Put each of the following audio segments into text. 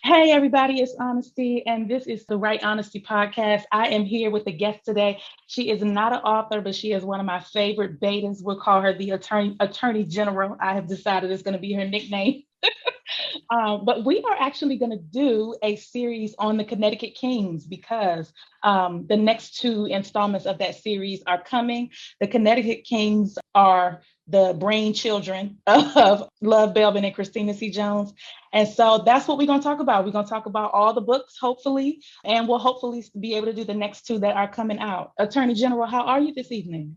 Hey, everybody, it's Honesty, and this is the Right Honesty podcast. I am here with a guest today. She is not an author, but she is one of my favorite betas. We'll call her the Attorney General. I have decided it's going to be her nickname. But we are actually going to do a series on the Connecticut Kings because the next two installments of that series are coming. The Connecticut Kings are the brain children of Love Belvin and Christina C. Jones. And so that's what we're going to talk about. We're going to talk about all the books, hopefully, and we'll hopefully be able to do the next two that are coming out. Attorney General, how are you this evening?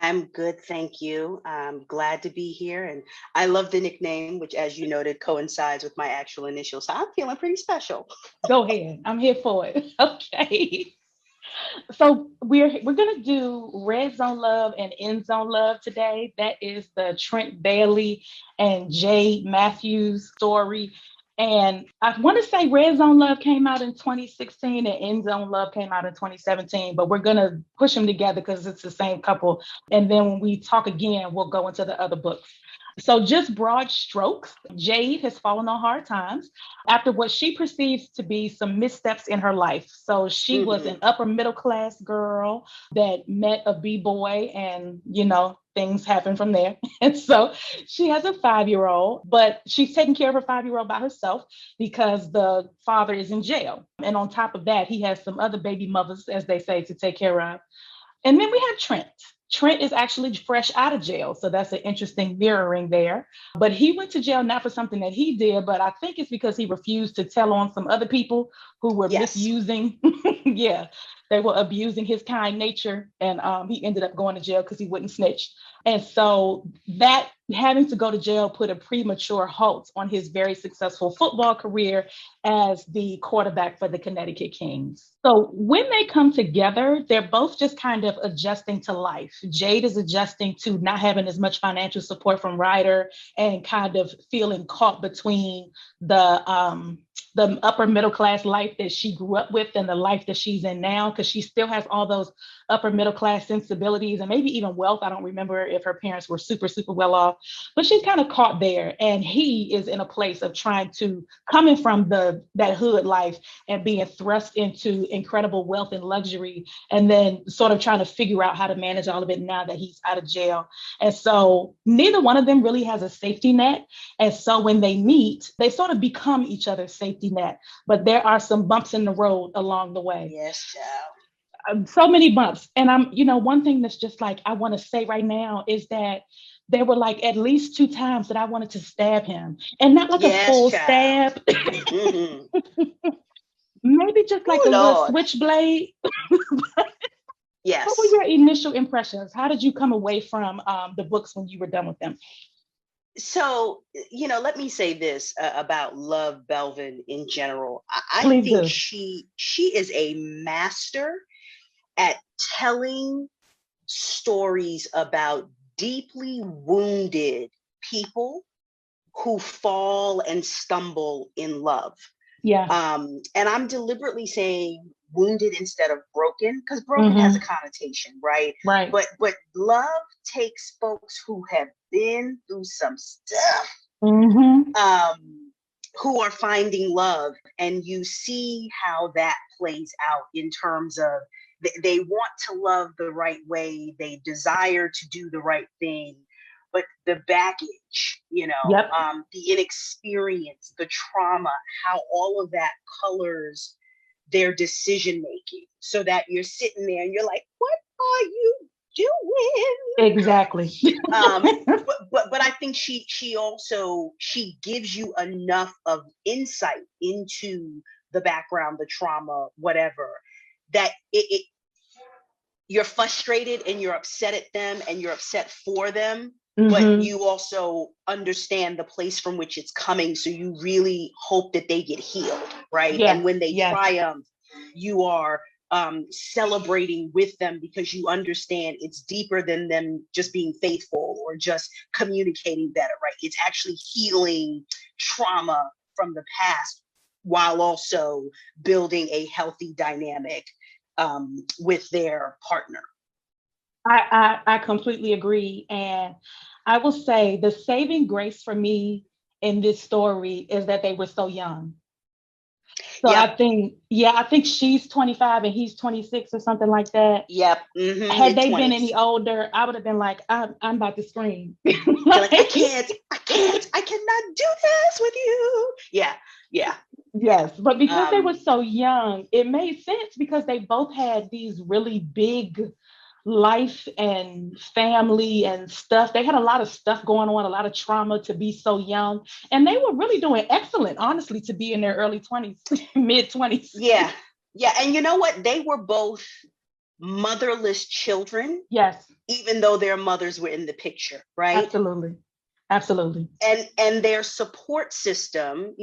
I'm good, thank you. I'm glad to be here. And I love the nickname, which, as you noted, coincides with my actual initials. So I'm feeling pretty special. Go ahead. I'm here for it. Okay. So we're gonna do Red Zone Love and End Zone Love today. That is the Trent Bailey and Jay Matthews story. And I want to say Red Zone Love came out in 2016 and End Zone Love came out in 2017, but we're gonna push them together because it's the same couple. And then when we talk again, we'll go into the other books. So, just broad strokes, Jade has fallen on hard times after what she perceives to be some missteps in her life. So, she was an upper middle class girl that met a B boy, and things happen from there. And so, she has a 5 year old, but she's taking care of her 5 year old by herself because the father is in jail. And on top of that, he has some other baby mothers, as they say, to take care of. And then we have Trent. Trent is actually fresh out of jail. So that's an interesting mirroring there. But he went to jail not for something that he did, but I think it's because he refused to tell on some other people who were Yes. misusing. Yeah, they were abusing his kind nature. And he ended up going to jail because he wouldn't snitch. And so that having to go to jail put a premature halt on his very successful football career as the quarterback for the Connecticut Kings. So when they come together, they're both just kind of adjusting to life. Jade is adjusting to not having as much financial support from Ryder and kind of feeling caught between the upper middle class life that she grew up with and the life that she's in now, because she still has all those upper middle class sensibilities and maybe even wealth. I don't remember if her parents were super, super well off, but she's kind of caught there. And he is in a place of trying to coming from that hood life and being thrust into incredible wealth and luxury, and then sort of trying to figure out how to manage all of it now that he's out of jail. And so neither one of them really has a safety net. And so when they meet, they sort of become each other's safety net. But there are some bumps in the road along the way. Yes, child. So many bumps. And one thing that's just like I want to say right now is that there were like at least two times that I wanted to stab him, and not like a Yes, full child. stab, maybe just like Oh, a little Lord. switchblade. What were Yes. your initial impressions? How did you come away from the books when you were done with them? So, let me say this about Love Belvin in general. I Please think do. she is a master at telling stories about deeply wounded people who fall and stumble in love. Yeah. And I'm deliberately saying wounded instead of broken, because broken has a Mm-hmm. connotation, right? Right. But love takes folks who have been through some stuff, Mm-hmm. who are finding love, and you see how that plays out in terms of they want to love the right way, they desire to do the right thing, but the baggage, Yep. the inexperience, the trauma, how all of that colors their decision making, so that you're sitting there and you're like, what are you doing? Exactly. But I think she gives you enough of insight into the background, the trauma, whatever, that you're frustrated and you're upset at them and you're upset for them, but Mm-hmm. you also understand the place from which it's coming. So you really hope that they get healed, right? And Yes. when they Yes. triumph, you are celebrating with them because you understand it's deeper than them just being faithful or just communicating better, right? It's actually healing trauma from the past while also building a healthy dynamic with their partner. I completely agree. And I will say the saving grace for me in this story is that they were so young. So Yep. I think she's 25 and he's 26 or something like that. Yep. Had Mid they been 20s. any older, I would have been like, I'm about to scream. You're like, Like, I cannot do this with you. Yeah. Yeah. yes, but because they were Um, so young, it made sense because they both had these really big life and family and stuff. They had a lot of stuff going on, a lot of trauma to be so young. And they were really doing excellent, honestly, to be in their early 20s, mid 20s. yeah. Yeah. And you know what? They were both motherless children, Yes, even though their mothers were in the picture, right? absolutely. Absolutely. And their support system,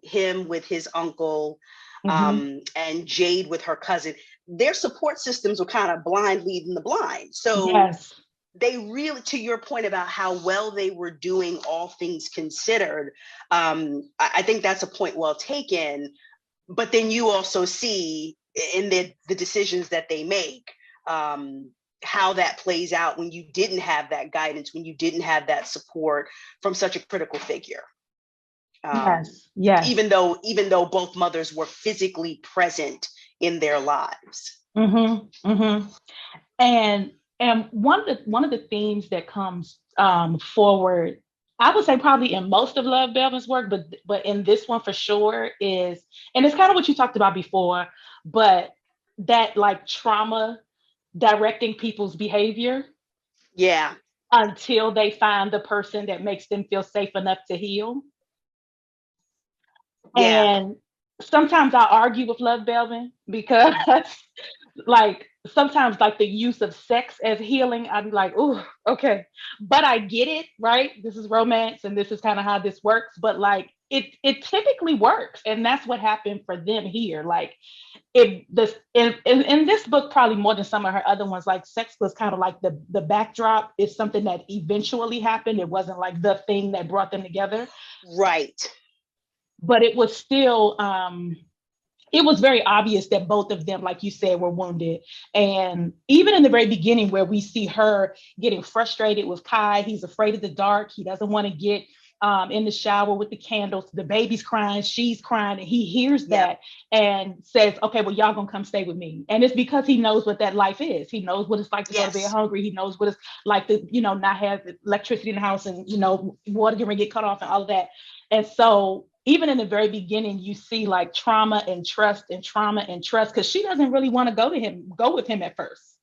him with his uncle, Hmm. and Jade with her cousin, their support systems were kind of blind leading the blind. So Yes. they really, to your point about how well they were doing, all things considered, I think that's a point well taken. But then you also see in the decisions that they make, um, how that plays out when you didn't have that guidance, when you didn't have that support from such a critical figure. Um, Yes. Yes. even though both mothers were physically present in their lives. Hmm. Hmm. And one of the themes that comes forward, I would say probably in most of Love Belvin's work, but in this one for sure is, and it's kind of what you talked about before, but that like trauma directing people's behavior Yeah, until they find the person that makes them feel safe enough to heal. yeah, And sometimes I argue with Love Belvin because like sometimes like the use of sex as healing, I'm like, oh, okay. But I get it, right? This is romance and this is kind of how this works. But like it typically works. And that's what happened for them here. Like it this in this book, probably more than some of her other ones, like sex was kind of like the backdrop. Is something that eventually happened. It wasn't like the thing that brought them together, right. but it was still it was very obvious that both of them, like you said, were wounded. And even in the very beginning, where we see her getting frustrated with Kai, he's afraid of the dark. He doesn't want to get in the shower with the candles. The baby's crying, she's crying, and he hears Yep. that and says, okay, well, y'all gonna come stay with me. And it's because he knows what that life is. He knows what it's like to go to bed Yes. hungry. He knows what it's like to, not have electricity in the house and, water getting get cut off and all of that. And so even in the very beginning, you see like trauma and trust and trauma and trust because she doesn't really want to go with him at first.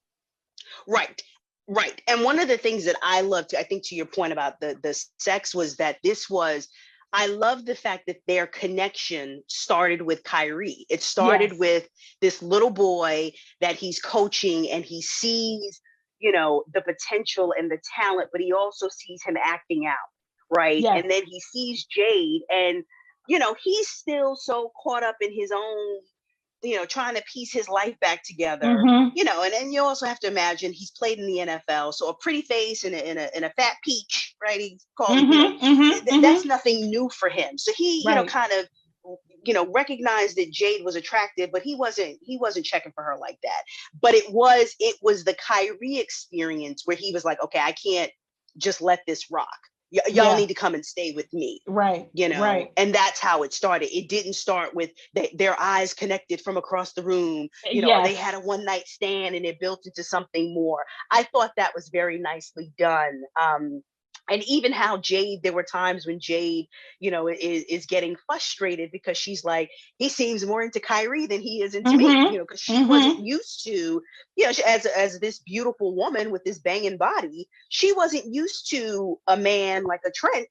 Right. Right. And one of the things that I loved, I think to your point about the sex, was that this was, I love the fact that their connection started with Kyrie. It started Yes, with this little boy that he's coaching, and he sees, the potential and the talent, but he also sees him acting out. Right. yes. And then he sees Jade, and, he's still so caught up in his own, trying to piece his life back together, Mm-hmm. and you also have to imagine he's played in the NFL, so a pretty face and a fat peach, right? He's called, Mm-hmm. Mm-hmm. that's Mm-hmm. nothing new for him. So he, Right. kind of, recognized that Jade was attractive, but he wasn't checking for her like that. But it was the Kyrie experience where he was like, okay, I can't just let this rock. Y'all Yeah. need to come and stay with me, Right. Right. and that's how it started. It didn't start with their eyes connected from across the room, or they Yes. had a one night stand and it built into something more. I thought that was very nicely done. And even how Jade, there were times when Jade, is getting frustrated because she's like, he seems more into Kyrie than he is into me, Mm-hmm. because she wasn't Mm-hmm. used to, as this beautiful woman with this banging body, she wasn't used to a man like a Trent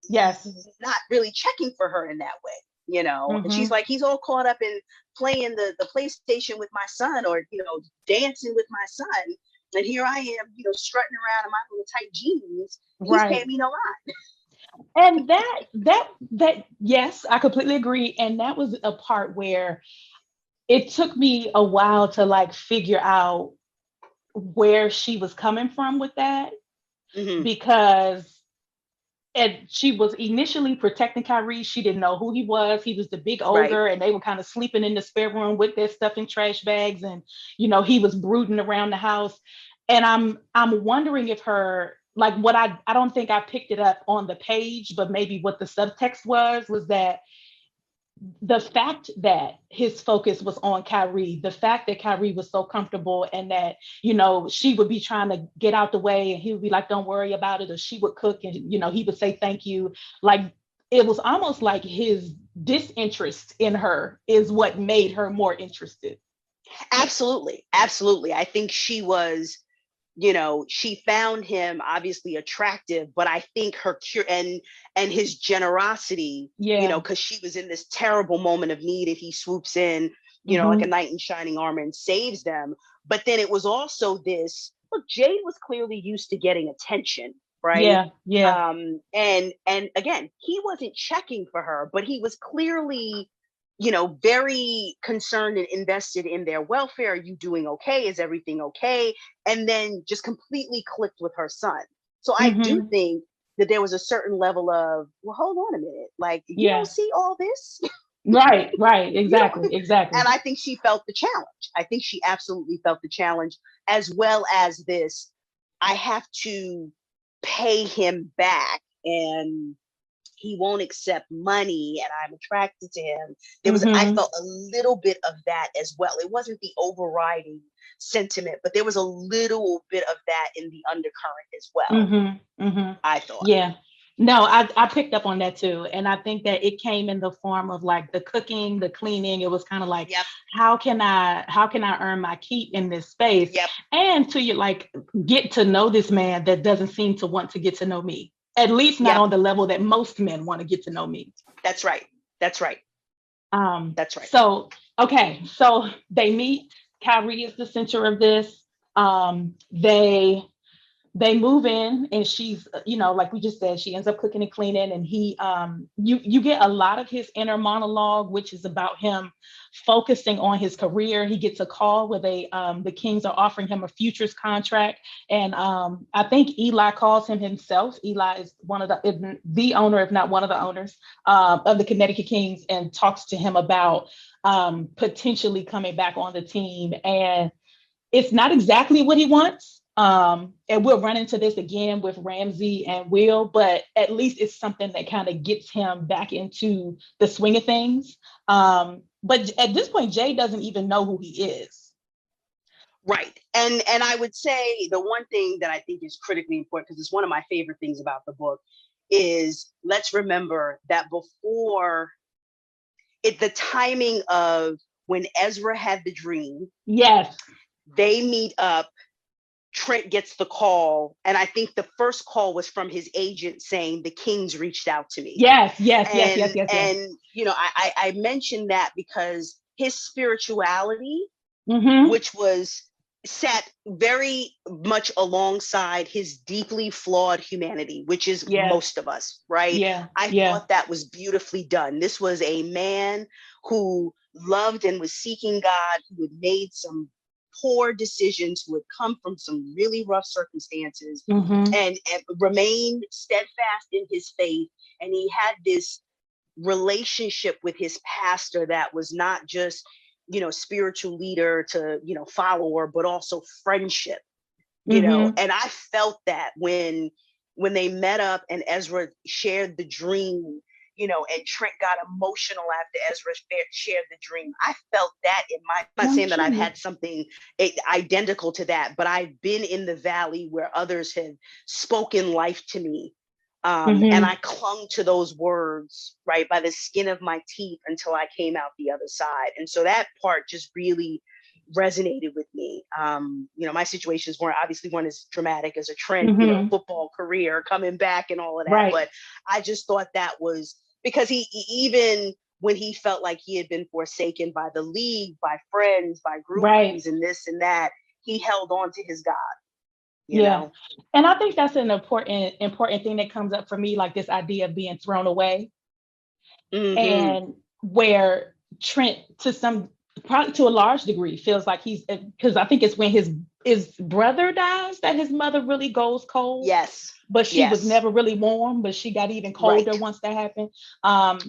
Yes. not really checking for her in that way. And she's Mm-hmm. like, he's all caught up in playing the PlayStation with my son, or dancing with my son, and here I am, strutting around in my little tight jeans. He's paying Right. me no mind. And that yes, I completely agree. And that was a part where it took me a while to like figure out where she was coming from with that Hmm. because and she was initially protecting Kyrie. She didn't know who he was. He was the big Right. ogre, and they were kind of sleeping in the spare room with their stuff in trash bags, and he was brooding around the house. And I'm wondering if her like what I don't think I picked it up on the page, but maybe what the subtext was that the fact that his focus was on Kyrie, the fact that Kyrie was so comfortable and that, she would be trying to get out the way and he would be like, don't worry about it. Or she would cook and, he would say, thank you. Like, it was almost like his disinterest in her is what made her more interested. Absolutely. Absolutely. I think she was, she found him obviously attractive, but I think her and his generosity, Yeah. because she was in this terrible moment of need, and he swoops in, like a Mm-hmm. knight in shining armor and saves them. But then it was also this, look, Jade was clearly used to getting attention, right? Yeah. Yeah. And again, he wasn't checking for her, but he was clearly, very concerned and invested in their welfare. Are you doing okay? Is everything okay? And then just completely clicked with her son. So I do Mm-hmm. think that there was a certain level of, well, hold on a minute, like, you don't Yeah. see all this. Right. Right. You know, Exactly. Exactly. and I think she felt the challenge. I think she absolutely felt the challenge, as well as this, I have to pay him back, and he won't accept money, and I'm attracted to him. I Mm-hmm. felt a little bit of that as well. It wasn't the overriding sentiment, but there was a little bit of that in the undercurrent as well, Mm-hmm. Mm-hmm. I thought. Yeah. No, I picked up on that too. And I think that it came in the form of like the cooking, the cleaning. It was kind of like, Yep. how can I earn my keep in this space? Yep. And to you like get to know this man that doesn't seem to want to get to know me. At least not Yep. on the level that most men want to get to know me. That's right. That's right. That's right. So okay, so they meet. Kyrie is the center of this. They move in and she's, like we just said, she ends up cooking and cleaning, and you get a lot of his inner monologue, which is about him focusing on his career. He gets a call where the Kings are offering him a futures contract, and I think Eli calls him himself. Eli is the owner, if not one of the owners, of the Connecticut Kings, and talks to him about potentially coming back on the team. And it's not exactly what he wants. And we'll run into this again with Ramsey and Will, but at least it's something that kind of gets him back into the swing of things. But at this point, Jay doesn't even know who he is. Right. And I would say the one thing that I think is critically important, because it's one of my favorite things about the book, is let's remember that before the timing of when Ezra had the dream, Yes. they meet up. Trent gets the call, and I think the first call was from his agent saying the Kings reached out to me. Yes, yes, yes, yes, And yes, yes. and I mentioned that because his spirituality, Mm-hmm. which was sat very much alongside his deeply flawed humanity, which is Yeah, most of us, right? yeah, I yeah. thought that was beautifully done. This was a man who loved and was seeking God, who had made some poor decisions, who had come from some really rough circumstances, Mm-hmm. and remained steadfast in his faith. And he had this relationship with his pastor that was not just, spiritual leader to, follower, but also friendship, Mm-hmm. and I felt that when they met up and Ezra shared the dream, and Trent got emotional after Ezra shared the dream. I felt that I'm not I'm saying that I've sure. had something identical to that, but I've been in the valley where others have spoken life to me. And I Mm-hmm. clung to those words, right, by the skin of my teeth until I came out the other side. And so that part just really resonated with me. My situations weren't as dramatic as a Trent, Mm-hmm. football career coming back and all of that. Right. But I just thought that was because even when he felt like he had been forsaken by the league, by friends, by Right. groupies, and this and that, he held on to his God, you Yeah. know? And I think that's an important thing that comes up for me, like this idea of being thrown away, Mm-hmm. and where Trent probably to a large degree feels like he's, because I think it's when his brother dies that his mother really goes cold, Yes. but she was Yes. never really warm, but she got even colder Right. once that happened.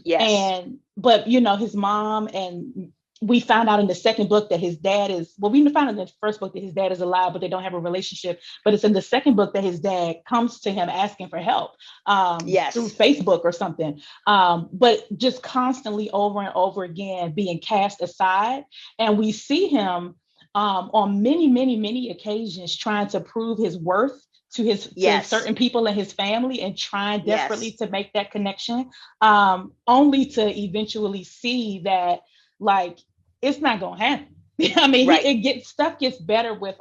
Yes. And but his mom and we found out in the second book that his dad is, well, we found out in the first book that his dad is alive, but they don't have a relationship. But it's in the second book that his dad comes to him asking for help through Yes. Facebook or something. But just constantly over and over again being cast aside. And we see him on many, many, many occasions trying to prove his worth to Yes. certain people in his family and trying desperately Yes. to make that connection, only to eventually see that like it's not gonna happen. I mean, Right. stuff gets better with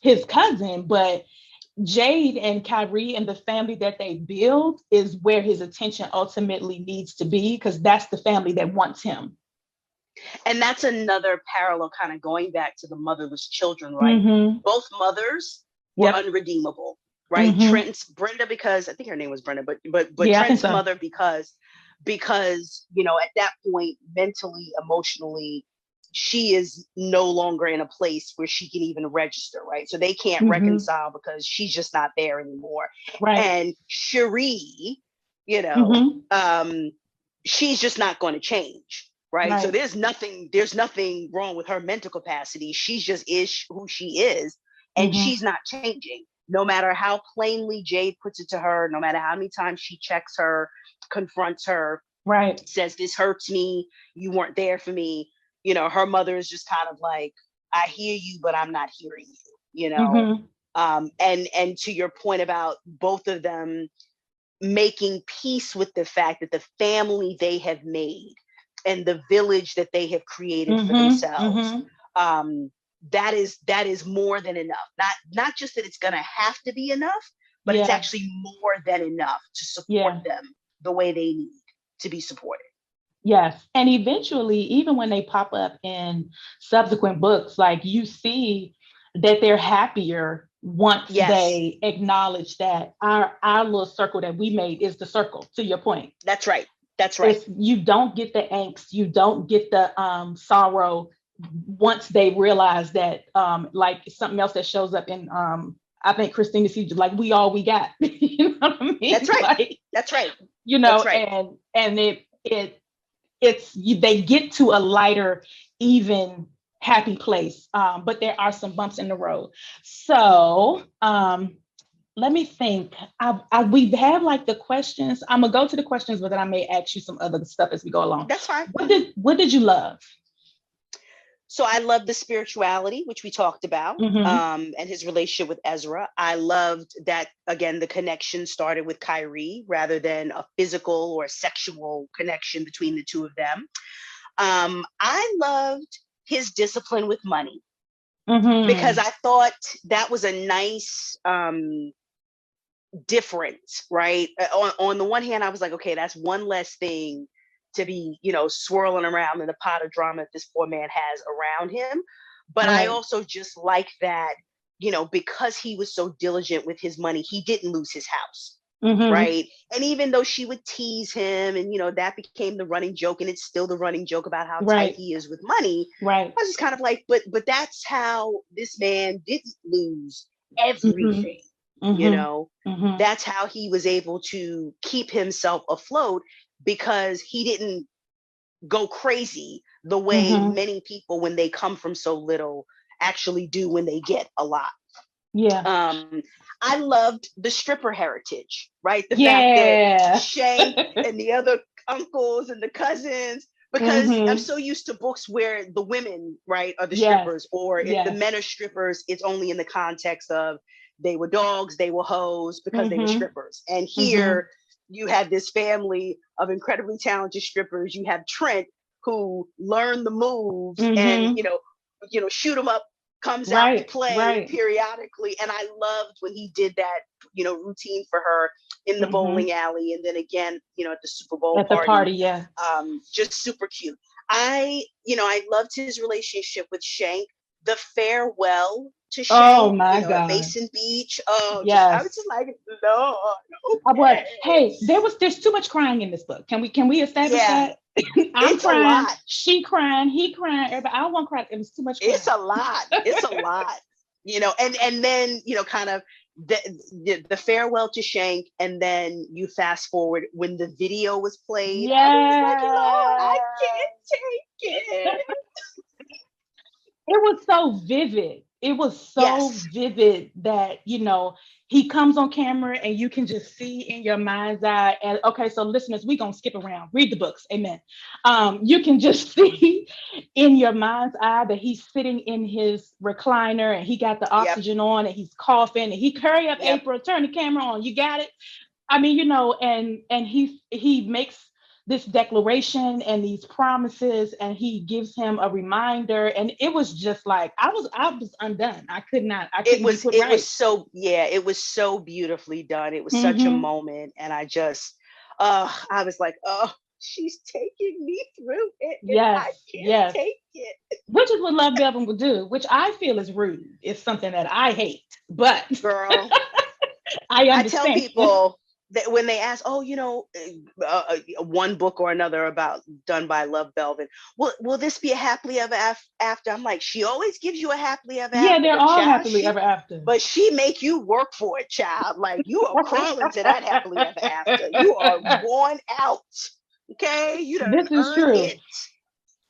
his cousin, but Jade and Kyrie and the family that they build is where his attention ultimately needs to be, because that's the family that wants him. And that's another parallel, kind of going back to the motherless children, right? Mm-hmm. Both mothers were Yep. unredeemable, right? Mm-hmm. Trent's Brenda, because I think her name was Brenda, but Yeah, I think Trent's so. mother, because at that point, mentally, emotionally, she is no longer in a place where she can even register, right? So they can't Mm-hmm. reconcile because she's just not there anymore. Right. And Cherie, you know, Mm-hmm. um, she's just not going to change, right? So Right. there's nothing wrong with her mental capacity. She's just is who she is, and Mm-hmm. she's not changing. No matter how plainly Jade puts it to her, no matter how many times she checks her, confronts her, Right. says this hurts me, you weren't there for me. Her mother is just kind of like, I hear you, but I'm not hearing you. Mm-hmm. And to your point about both of them making peace with the fact that the family they have made and the village that they have created for Mm-hmm. themselves, Mm-hmm. um, that is more than enough. Not just that it's going to have to be enough, but it's Yeah. actually more than enough to support Yeah. them the way they need to be supported. Yes. And eventually, even when they pop up in subsequent books, like you see that they're happier once Yes, they acknowledge that our little circle that we made is the circle, to your point. that's right. That's right. It's you don't get the angst, you don't get the sorrow once they realize that like something else that shows up in I think Christina sees like we all we got. You know what I That's mean? right. Like, That's right. you know, That's right. and they get to a lighter, even happy place. But there are some bumps in the road. So let me think. We have like the questions. I'm gonna go to the questions, but then I may ask you some other stuff as we go along. That's fine. What did you love? So I love the spirituality, which we talked about, Mm-hmm. and his relationship with Ezra. I loved that, again, the connection started with Kyrie rather than a physical or sexual connection between the two of them. I loved his discipline with money because Mm-hmm. I thought that was a nice difference, right? On the one hand, I was like, okay, that's one less thing to be, swirling around in the pot of drama that this poor man has around him. But I Right. also just like that, because he was so diligent with his money, he didn't lose his house. Mm-hmm. Right. And even though she would tease him and, that became the running joke, and it's still the running joke about how tight Right. he is with money, Right. I was just kind of like, but that's how this man didn't lose Mm-hmm. everything, you Mm-hmm. know? Mm-hmm. That's how he was able to keep himself afloat, because he didn't go crazy the way Mm-hmm. many people, when they come from so little, actually do when they get a lot. Yeah. Um, I loved the stripper heritage, right? The fact that Yeah. Shank and the other uncles and the cousins, because I'm Mm-hmm. so used to books where the women, right, are the Yes. strippers, or if the Yes. men are strippers, it's only in the context of they were dogs, they were hoes because they were Mm-hmm. strippers. And Mm-hmm. here you have this family of incredibly talented strippers. You have Trent, who learned the moves and Mm-hmm. shoot them up, comes out to Right. play Right. periodically. And I loved when he did that, routine for her in the Mm-hmm. bowling alley, and then again, at the Super Bowl At the party. party, yeah. Just super cute. I loved his relationship with Shank. The farewell to Oh Shank, my at God. Mason Beach. Oh, I was Yes. just like, Lord, I was. okay. Hey, there's too much crying in this book. Can we establish Yeah, that? I'm it's a crying, lot. she crying, he crying, everybody. I won't cry. It was too much It's crying. a lot. It's a lot. And then, kind of the farewell to Shank, and then you fast forward when the video was played. I was just like, Lord, I Yeah. can't take it. so vivid. It was so Yes. vivid that, he comes on camera and you can just see in your mind's eye. And okay, so listeners, we're gonna skip around, read the books, amen. You can just see in your mind's eye that he's sitting in his recliner and he got the Yep. oxygen on and he's coughing and he hurry up, Yep. April, turn the camera on, you got it. I mean, and he makes this declaration and these promises, and he gives him a reminder, and it was just like I was undone. I It couldn't be was put it was right. so yeah, it was so beautifully done. It was such a Hmm. moment, and I was like, oh, she's taking me through it, and I Yes, can't yes. take it. Which is what Love Belvin would do, which I feel is rude. It's something that I hate, but Girl, I I tell understand. people that when they ask, oh, one book or another about done by Love Belvin, will this be a happily ever after? I'm like, she always gives you a happily ever Yeah, after, they're but all child, happily ever after. she make you work for it, child. Like you are crawling to that happily ever after. You are worn out. Okay, you done This is earned true. it.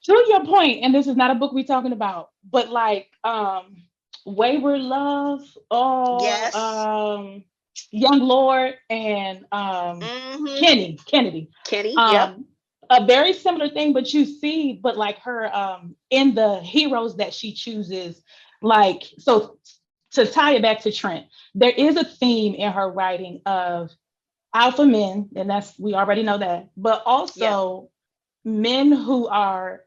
To your point, and this is not a book we're talking about, but like Wayward Love, or Yes. Young Lord, and Mm-hmm. Kennedy. Kenny. Yep. Um, a very similar thing, but you see, but like her in the heroes that she chooses, like, so to tie it back to Trent, there is a theme in her writing of alpha men, and that's, we already know that, but Yep. also men who are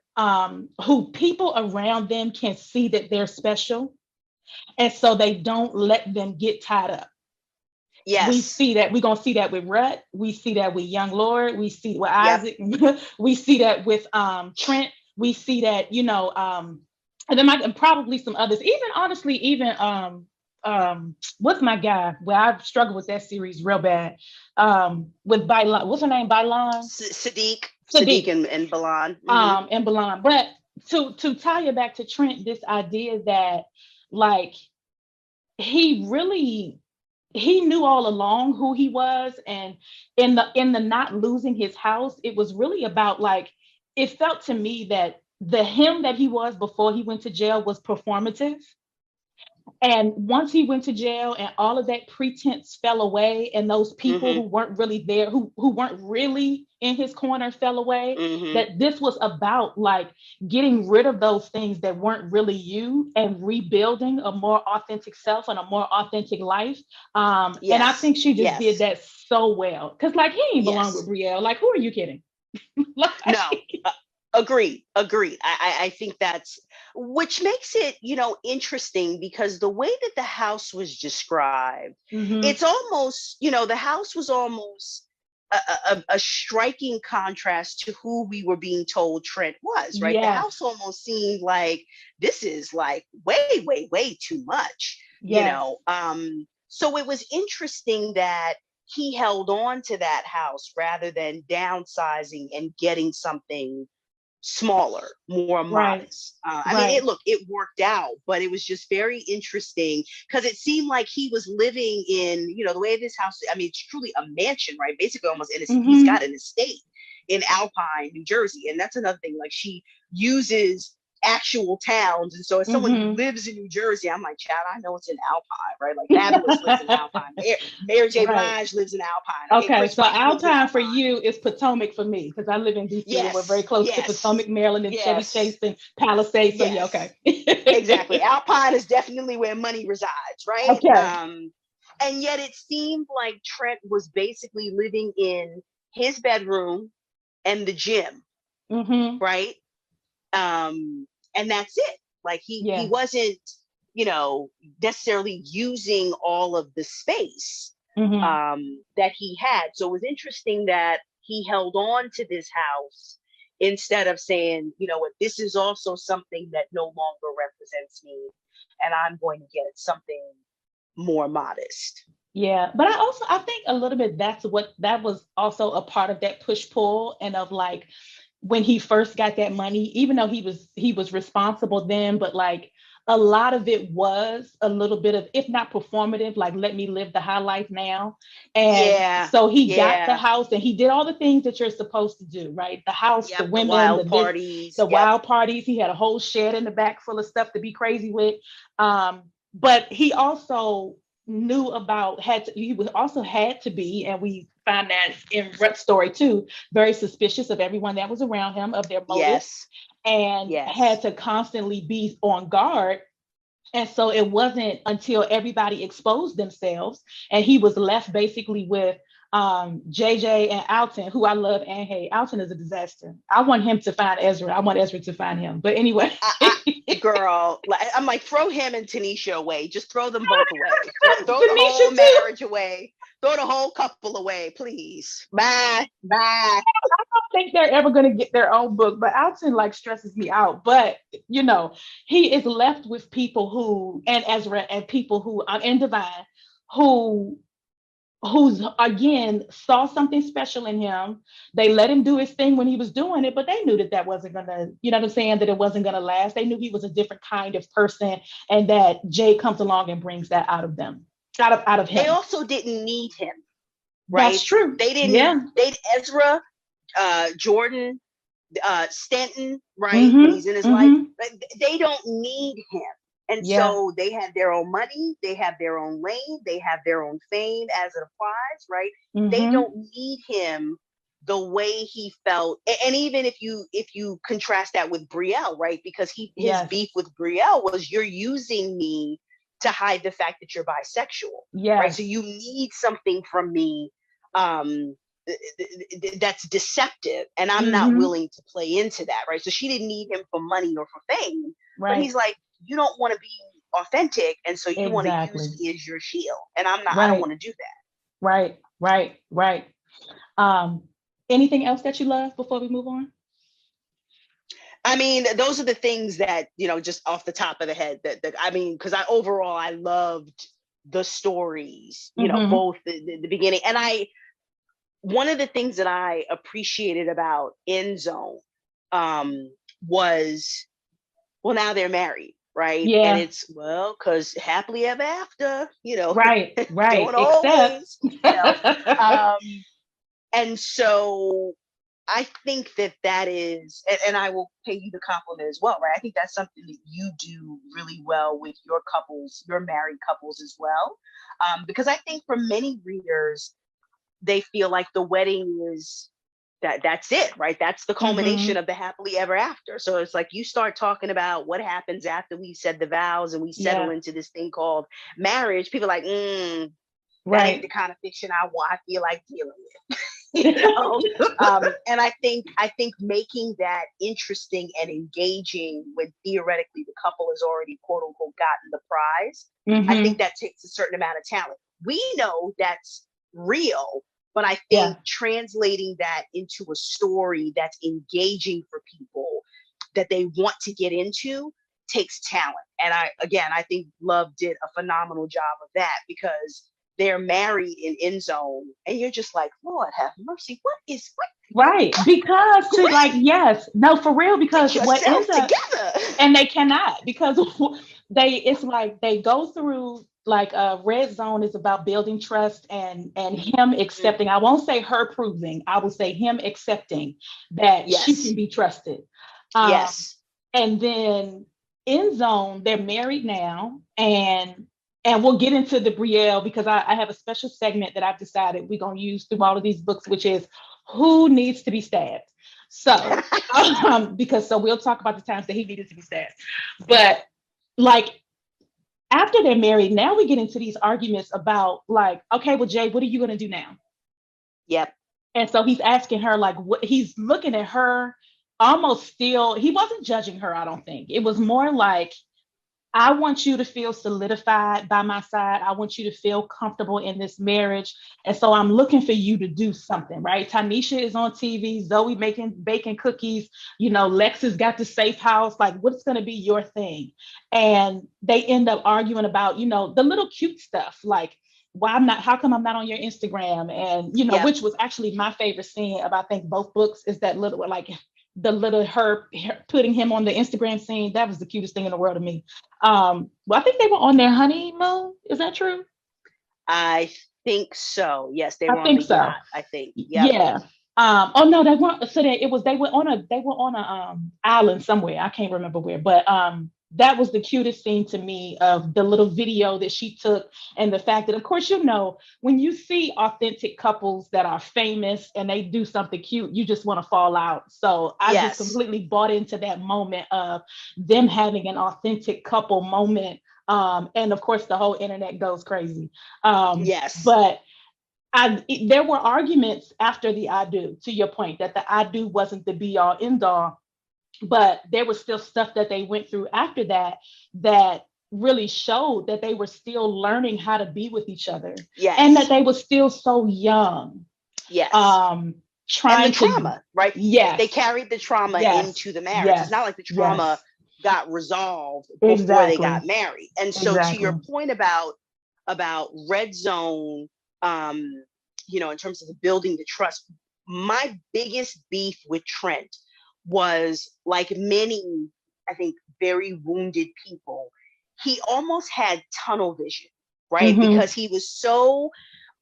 who people around them can see that they're special, and so they don't let them get tied up. We Yes. see that, we're gonna see that with Rut, we see that with Young Lord, we see with Yep. Isaac, we see that with Trent, we see that, and there might, and probably some others, even honestly, even what's my guy, where I've struggled with that series real bad, with Bylon, what's her name, Bylon, Sadiq. Sadiq Sadiq, and Balan. Mm-hmm. and Belon. But to tie it back to Trent, this idea that, like, he really, he knew all along who he was, and in the not losing his house, it was really about, like, it felt to me that the him that he was before he went to jail was performative, and once he went to jail and all of that pretense fell away, and those people Mm-hmm. who weren't really there, who weren't really in his corner, fell away, Mm-hmm. that this was about, like, getting rid of those things that weren't really you and rebuilding a more authentic self and a more authentic life. And I Yes. think she just did Yes. that so well. Cause like he ain't belong with Yes. Brielle. Like, who are you kidding? No. Like, Agreed. Agreed. I think that's which makes it, interesting because the way that the house was described, it's mm-hmm. almost, the house was almost a striking contrast to who we were being told Trent was, right? The house Yes. almost seemed like this is like way, way, way too much. Yes. So it was interesting that he held on to that house rather than downsizing and getting something smaller, more Right. modest. I mean, Right. it worked out, but it was just very interesting because it seemed like he was living in, the way this house. I mean, it's truly a mansion, right? Basically, almost he's got Mm-hmm. an estate in Alpine, New Jersey, and that's another thing. Like she uses actual towns, and so as someone who Mm-hmm. lives in New Jersey, I'm like, Chad, I know it's in Alpine, right? Like Fabulous lives in Alpine, Mary J. Right. Blige lives in Alpine, okay, Okay, Chris so Rock lives in Alpine for Alpine. you is Potomac for me, because I live in DC and we're very Yes, close to yes, Potomac, Maryland, and Chevy yes. Chase and Palisades. So yeah, Yes, okay. exactly. Alpine is definitely where money resides, right? Okay. And yet it seemed like Trent was basically living in his bedroom and the gym, Mm-hmm. right? And that's it. Like he Yeah. wasn't, you know, necessarily using all of the space Mm-hmm. that he had. So it was interesting that he held on to this house instead of saying, you know what, this is also something that no longer represents me, and I'm going to get something more modest. Yeah, but I think a little bit, that was also a part of that push pull, and of, like, when he first got that money, even though he was responsible then, but like a lot of it was a little bit of, if not performative, like let me live the high life now. And Yeah, so he got the yeah, house and he did all the things that you're supposed to do, right? The house, the yep. The women, the wild this, parties. the Yep. wild parties. He had a whole shed in the back full of stuff to be crazy with. But he also knew about had to, he was also had to be, and we find that in Rut's story too, very suspicious of everyone that was around him, of their motives, Yes. and had Yes. to constantly be on guard. And so it wasn't until everybody exposed themselves and he was left basically with JJ and Alton, who I love and hate. Alton is a disaster. I want him to find Ezra. I want Ezra to find him. But anyway. Girl, like, I'm like, throw him and Tanisha away. Just throw them both away. Throw the Tanisha whole too. marriage away. Throw the whole couple away, please. Bye. Bye. Think they're ever going to get their own book, but Alton like stresses me out. But you know, he is left with people who, and Ezra, and people who are in Divine, who who's again saw something special in him. They let him do his thing when he was doing it, but they knew that that wasn't gonna, you know what I'm saying, that it wasn't gonna last. They knew he was a different kind of person, and that Jay comes along and brings that out of them, out of They him. also didn't need him, That's right? true. They didn't, Yeah. they Ezra, Jordan, Stanton, right? When Mm-hmm. he's in his life, Mm-hmm. like, they don't need him. And Yeah. so they have their own money, they have their own lane, they have their own fame as it applies, right? They Mm-hmm. don't need him the way he felt. And even if you contrast that with Brielle, right? Because his Yes. beef with Brielle was, you're using me to hide the fact that you're bisexual, right? So Yes. you need something from me, um that's deceptive, and I'm not Mm-hmm. willing to play into that, right? So she didn't need him for money or for fame, but Right. he's like, you don't want to be authentic, and so you want to use Exactly. me as your shield, and I don't Right. want to do that. Right. Right. Right. Um, Anything else that you love before we move on? I mean, those are the things that, just off the top of the head, that I mean, because I loved the stories, Mm-hmm. both the beginning, and one of the things that I appreciated about End Zone, was, well, now they're married, right? And Yeah. it's, well, because happily ever after, Right. Right. don't Except. always. Um, and so I think that is, and I will pay you the compliment as well, right? I think that's something that you do really well with your couples, your married couples as well. Because I think for many readers, they feel like the wedding is that's it, right? That's the culmination Mm-hmm. of the happily ever after. So it's like, you start talking about what happens after we said the vows and we settle Yeah. into this thing called marriage. People are like, that ain't the Right. kind of fiction I feel like dealing with. you know and I think making that interesting and engaging when theoretically the couple has already quote unquote gotten the prize, I think Mm-hmm. that takes a certain amount of talent. We know that's real, but I think Yeah. translating that into a story that's engaging for people that they want to get into takes talent. And I think Love did a phenomenal job of that, because they're married in End Zone, and you're just like, Lord have mercy, what? Right. Because to like, Great, yes, no, for real, get because what ends yourself up, together. and they cannot, because it's like they go through like red zone is about building trust and him Mhm. accepting, I won't say her proving, I will say him accepting that she can Yes, be trusted. um yes. and then in zone they're married now, and we'll get into the Brielle because I have a special segment that I've decided we're going to use through all of these books, which is who needs to be stabbed. So because so we'll talk about the times that he needed to be stabbed. But like after they're married, now we get into these arguments about like, okay, well, Jay, what are you going to do now? Yep. And so he's asking her, like, what he's looking at her almost still, he wasn't judging her, I don't think. It was more like, I want you to feel solidified by my side. I want you to feel comfortable in this marriage. And so I'm looking for you to do something, right? Tanisha is on TV, Zoe making baking cookies, Lex has got the safe house. Like, what's going to be your thing? And they end up arguing about, the little cute stuff, like, why I'm not, how come I'm not on your Instagram? And, Yep. which was actually my favorite scene of, I think, both books, is that little, like, the little her putting him on the Instagram scene, that was the cutest thing in the world to me. Well, I think they were on their honeymoon. Is that true? I think so. Yes, they I were on think the so. yacht, I think. Yep. Yeah. Oh no, they weren't. So that it was they were on a island somewhere. I can't remember where, but that was the cutest scene to me of the little video that she took, and the fact that, of course, when you see authentic couples that are famous and they do something cute, you just want to fall out. So I just Yes. completely bought into that moment of them having an authentic couple moment. And of course, the whole internet goes crazy. Yes. But there were arguments after the I do, to your point, that the I do wasn't the be all end all, but there was still stuff that they went through after that that really showed that they were still learning how to be with each other, and that Yes. they were still so young, Yes. um, And the trying to, trauma, right? They yes, carried the trauma yes, into the marriage. It's not yes, like the trauma yes, got resolved before they got exactly, married. And so to your exactly. point about red zone, um, in terms of the building the trust, my biggest beef with Trent was, like many, I think, very wounded people, he almost had tunnel vision, right? Mm-hmm. Because he was so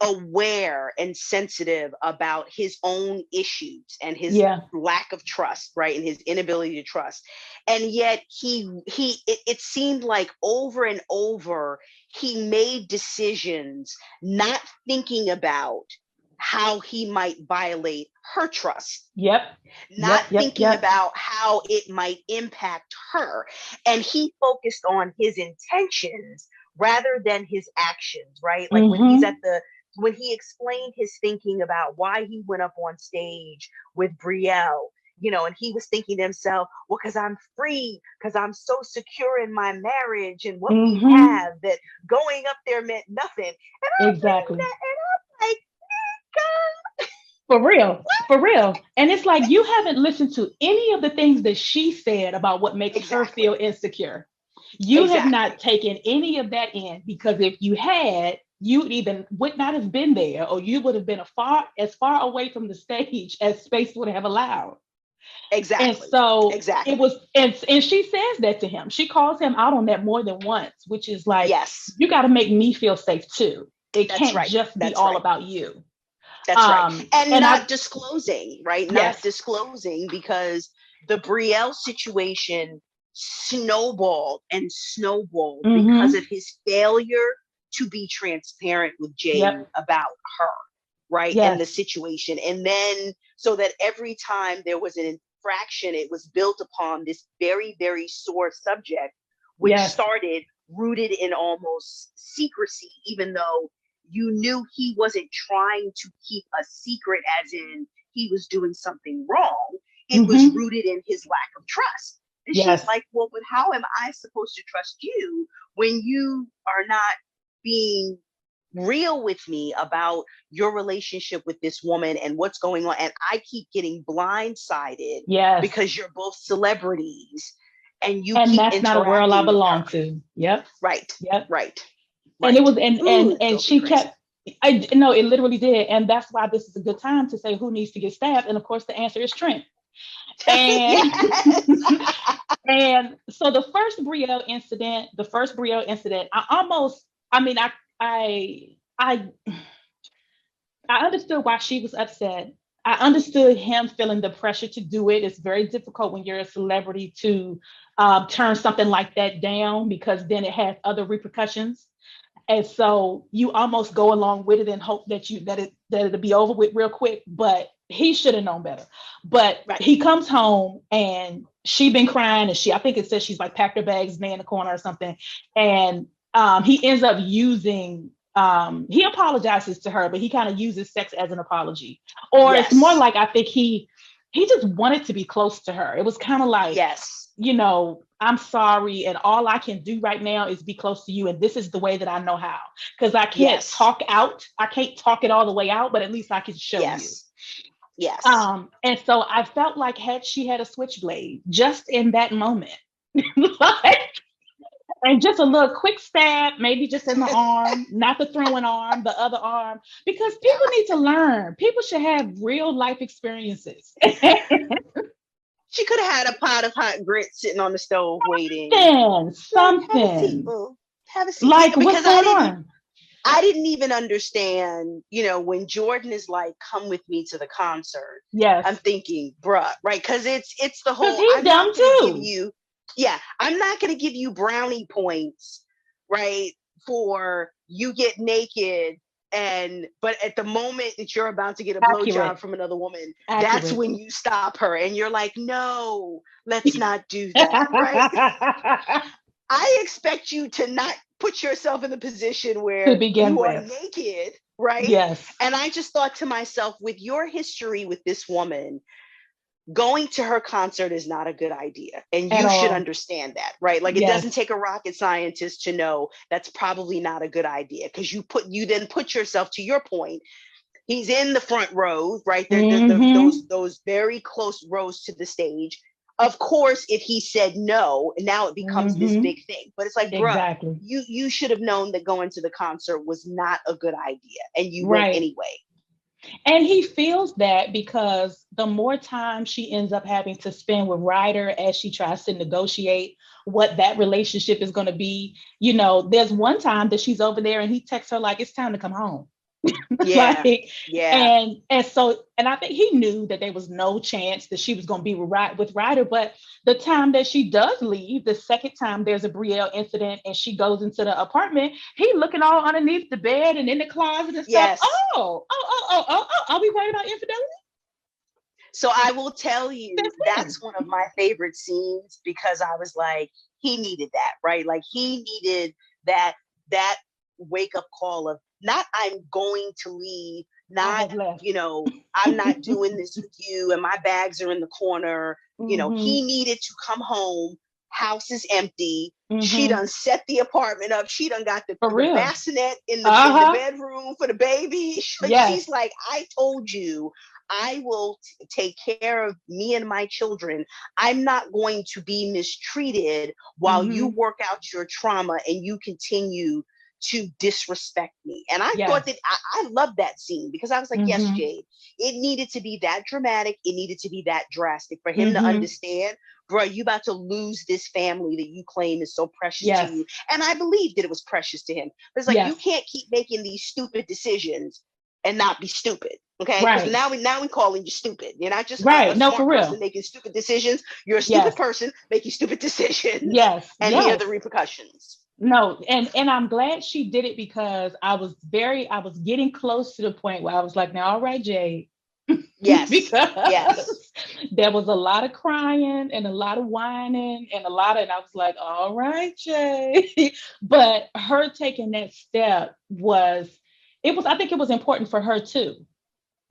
aware and sensitive about his own issues and his Yeah. lack of trust, right, and his inability to trust. And yet it seemed like over and over he made decisions not thinking about how he might violate her trust, Yep. not Yep. Yep. thinking Yep. about how it might impact her. And he focused on his intentions rather than his actions, right? Like Mm-hmm. when he explained his thinking about why he went up on stage with Brielle, and he was thinking to himself, well, because I'm free, because I'm so secure in my marriage and what we Mm-hmm. have, that going up there meant nothing. And I'm reading Exactly. that and I'm like, God, For real, for real. And it's like you haven't listened to any of the things that she said about what makes her feel exactly, insecure. You have not exactly, taken any of that in, because if you had, you even would not have been there, or you would have been as far away from the stage as space would have allowed. And exactly, so it exactly. was, and she says that to him. She calls him out on that more than once, which is like, Yes, you got to make me feel safe too. It that's can't right. just be That's all right. about you. That's right. And And I, not disclosing, right? Not yes. disclosing, because the Brielle situation snowballed and snowballed because of Mm-hmm. his failure to be transparent with Jay Yep. about her, right? And the Yes. situation. And then, so that every time there was an infraction, it was built upon this very, very sore subject, which Yes. started rooted in almost secrecy, even though you knew he wasn't trying to keep a secret, as in he was doing something wrong. It was Mm-hmm. rooted in his lack of trust. And she's Yes. like, well, but how am I supposed to trust you when you are not being real with me about your relationship with this woman and what's going on? And I keep getting blindsided Yes. because you're both celebrities and you And keep that's not a world I interacting with her. belong to. Yep. Right, Yep. right, And it right. was, and Ooh, and it and drove me she crazy. kept, I no, it literally did. And that's why this is a good time to say who needs to get stabbed. And of course the answer is Trent. And Yes. and so the first Brielle incident, I almost, I mean, I I understood why she was upset. I understood him feeling the pressure to do it. It's very difficult when you're a celebrity to turn something like that down, because then it has other repercussions. And so you almost go along with it and hope that it'll be over with real quick. But he should have known better. But Right. he comes home and she been crying, and I think it says she's like packed her bags, lay in the corner or something. And he ends up using, he apologizes to her, but he kind of uses sex as an apology. Or it's more Yes. like, I think he just wanted to be close to her. It was kind of like, Yes. I'm sorry, and all I can do right now is be close to you, and this is the way that I know how. Because Yes. I can't talk it all the way out, but at least I can show you. Yes. Yes. And so I felt like, had she had a switchblade just in that moment, like, and just a little quick stab, maybe just in the arm, not the throwing arm, the other arm, because people need to learn. People should have real life experiences. She could have had a pot of hot grits sitting on the stove waiting. Then Like, have a seat, something. boo. Have a seat. Like, what's Because going on? I didn't even understand, when Jordan is like, come with me to the concert. I'm Yes. thinking, bruh, right? Because it's the Because whole, he's I'm not dumb gonna give too. you, I'm not gonna give you brownie points, right? For you get naked, but at the moment that you're about to get a blowjob Accurate. from another woman, that's Accurate. when you stop her and you're like, no, let's not do that, right? I expect you to not put yourself in the position To where begin you are with. naked, right? Yes. And I just thought to myself, with your history with this woman, going to her concert is not a good idea. And At you should all. understand that, right? Like, it doesn't Yes. take a rocket scientist to know that's probably not a good idea, because you then put yourself, to your point, he's in the front rows, right? Mm-hmm. Those very close rows to the stage. Of course, if he said no, now it becomes this Mm-hmm. big thing. But it's like, bruh, Exactly. you should have known that going to the concert was not a good idea, and you went Right. anyway. And he feels that because the more time she ends up having to spend with Ryder as she tries to negotiate what that relationship is going to be, there's one time that she's over there and he texts her like, it's time to come home. Yeah, Like, yeah, and I think he knew that there was no chance that she was going to be with Ryder. But the time that she does leave, the second time there's a Brielle incident and she goes into the apartment, he looking all underneath the bed and in the closet and stuff. yes. Are we worried about infidelity? So I will tell you, That's him. that's one of my favorite scenes, because I was like, he needed that, right? Like, he needed that wake up call of, not, I'm going to leave, I not, have left. I'm not doing this with you and my bags are in the corner. Mm-hmm. He needed to come home. House is empty. She Mm-hmm. done set the apartment up. She done got For the real. bassinet in the Uh-huh. bedroom for the baby. She's Yes. like, I told you I will take care of me and my children. I'm not going to be mistreated while you Mm-hmm. work out your trauma and you continue to disrespect me. And I thought Yes. that I loved that scene, because I was like, yes, Mm-hmm. Jade, it needed to be that dramatic. It needed to be that drastic for him to Mm-hmm. understand, bro, you about to lose this family that you claim is so precious to Yes. you. And I believed that it was precious to him. But it's like, you Yes. can't keep making these stupid decisions and not be stupid. Okay, because Right. now we calling you stupid. You're not just a Right. No, for smart person real. making stupid decisions. You're a stupid Yes. person making stupid decisions, Yes. and here are the Yes. repercussions. No, and I'm glad she did it because I was getting close to the point where I was like, now, all right, Jade, Yes, yes, because there was a lot of crying and a lot of whining and I was like, all right, Jade. But her taking that step I think it was important for her too.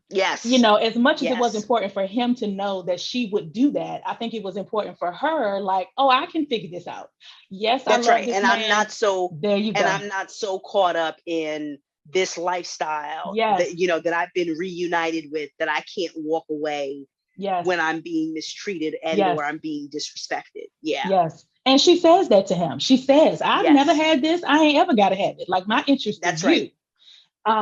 yes, As much as it was yes. important for him to know that she would do that, I think it was important for her, like, oh, I can figure this out. Yes, I That's love right. this man. There you And go. I'm not so caught up in this lifestyle Yes, that I've been reunited with, that I can't walk away yes, when I'm being mistreated and or yes, I'm being disrespected. Yeah. yes. And she says that to him. She says, I've never Yes. had this. I ain't ever got to have it. Like, my interest is That's right. you.